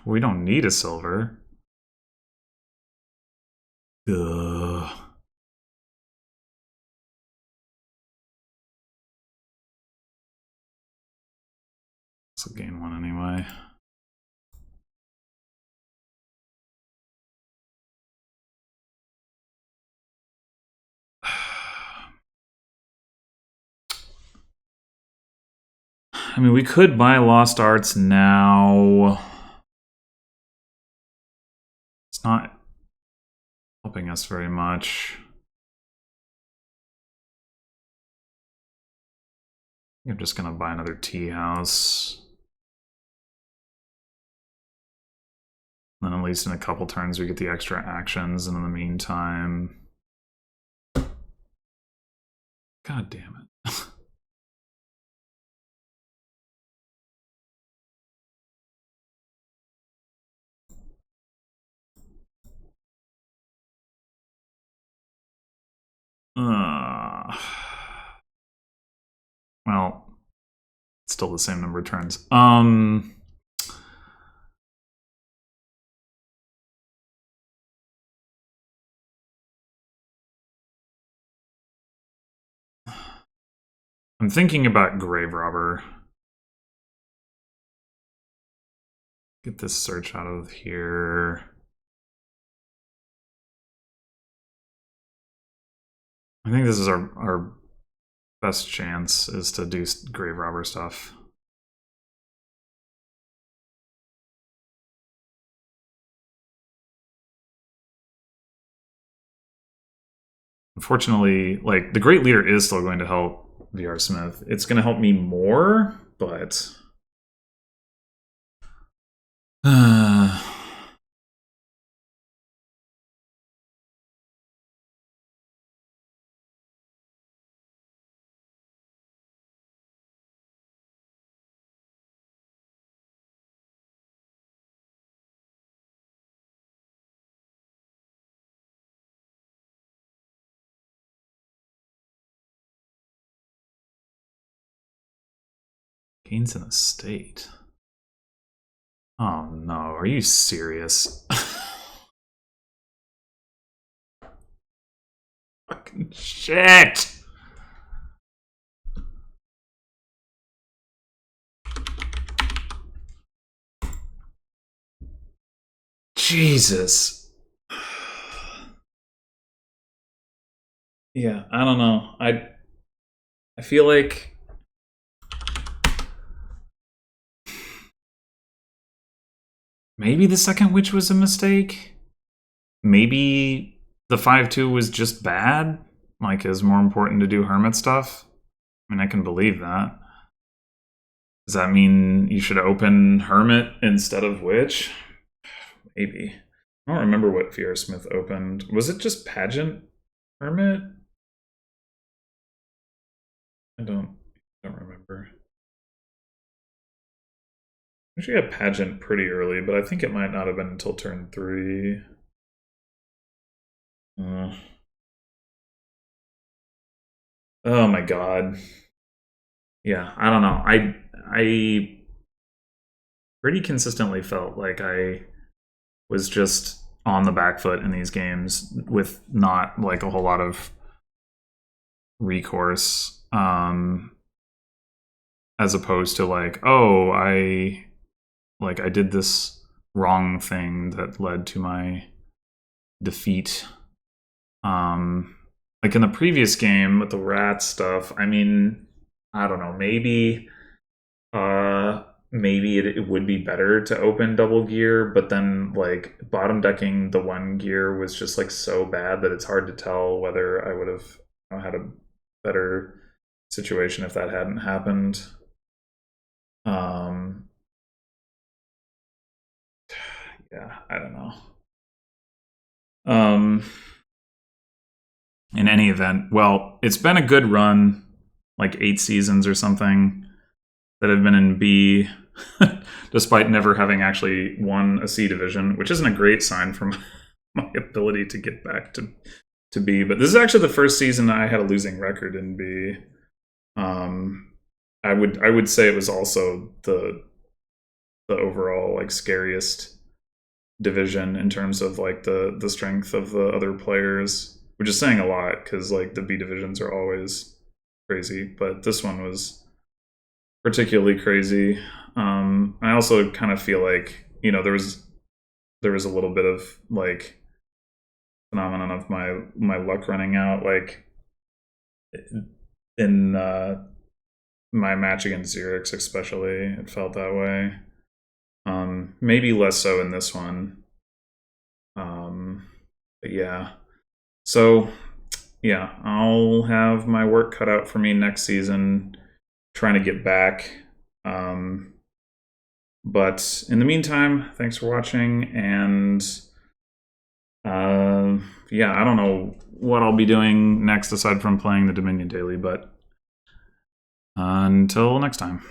We don't need a silver. Ugh. This will gain 1 anyway. I mean, we could buy Lost Arts now. It's not helping us very much. I'm just gonna buy another tea house. Then at least in a couple turns we get the extra actions, and in the meantime... God damn it. well, it's still the same number of turns. I'm thinking about Grave Robber. Get this search out of here. I think this is our best chance is to do Grave Robber stuff. Unfortunately, like, the Great Leader is still going to help VRSmith. It's going to help me more, but... Gains an estate. Oh no, are you serious? Fucking shit! Jesus. Yeah, I don't know. I feel like maybe the second witch was a mistake. Maybe the 5-2 was just bad. Like, it's more important to do hermit stuff. I mean, I can believe that. Does that mean you should open hermit instead of witch? Maybe. I don't remember what VRSmith opened. Was it just pageant hermit? I don't remember. She got pageant pretty early, but I think it might not have been until turn 3. Oh my god. Yeah, I don't know. I pretty consistently felt like I was just on the back foot in these games with not like a whole lot of recourse, as opposed to like, oh, I did this wrong thing that led to my defeat. Like in the previous game with the rat stuff, I mean, I don't know, maybe it would be better to open double gear, but then like bottom decking the one gear was just like so bad that it's hard to tell whether I would have had a better situation if that hadn't happened. Yeah, I don't know. In any event, well, it's been a good run, like 8 seasons or something, that have been in B, despite never having actually won a C division, which isn't a great sign for my ability to get back to B. But this is actually the first season I had a losing record in B. I would say it was also the overall like scariest division in terms of like the strength of the other players, which is saying a lot because like the B divisions are always crazy, but this one was particularly crazy. I also kind of feel like, you know, there was a little bit of like phenomenon of my luck running out, like in my match against Xerix especially, it felt that way. Maybe less so in this one. But yeah. So yeah, I'll have my work cut out for me next season, trying to get back. But in the meantime, thanks for watching, and yeah, I don't know what I'll be doing next aside from playing the Dominion Daily, but until next time.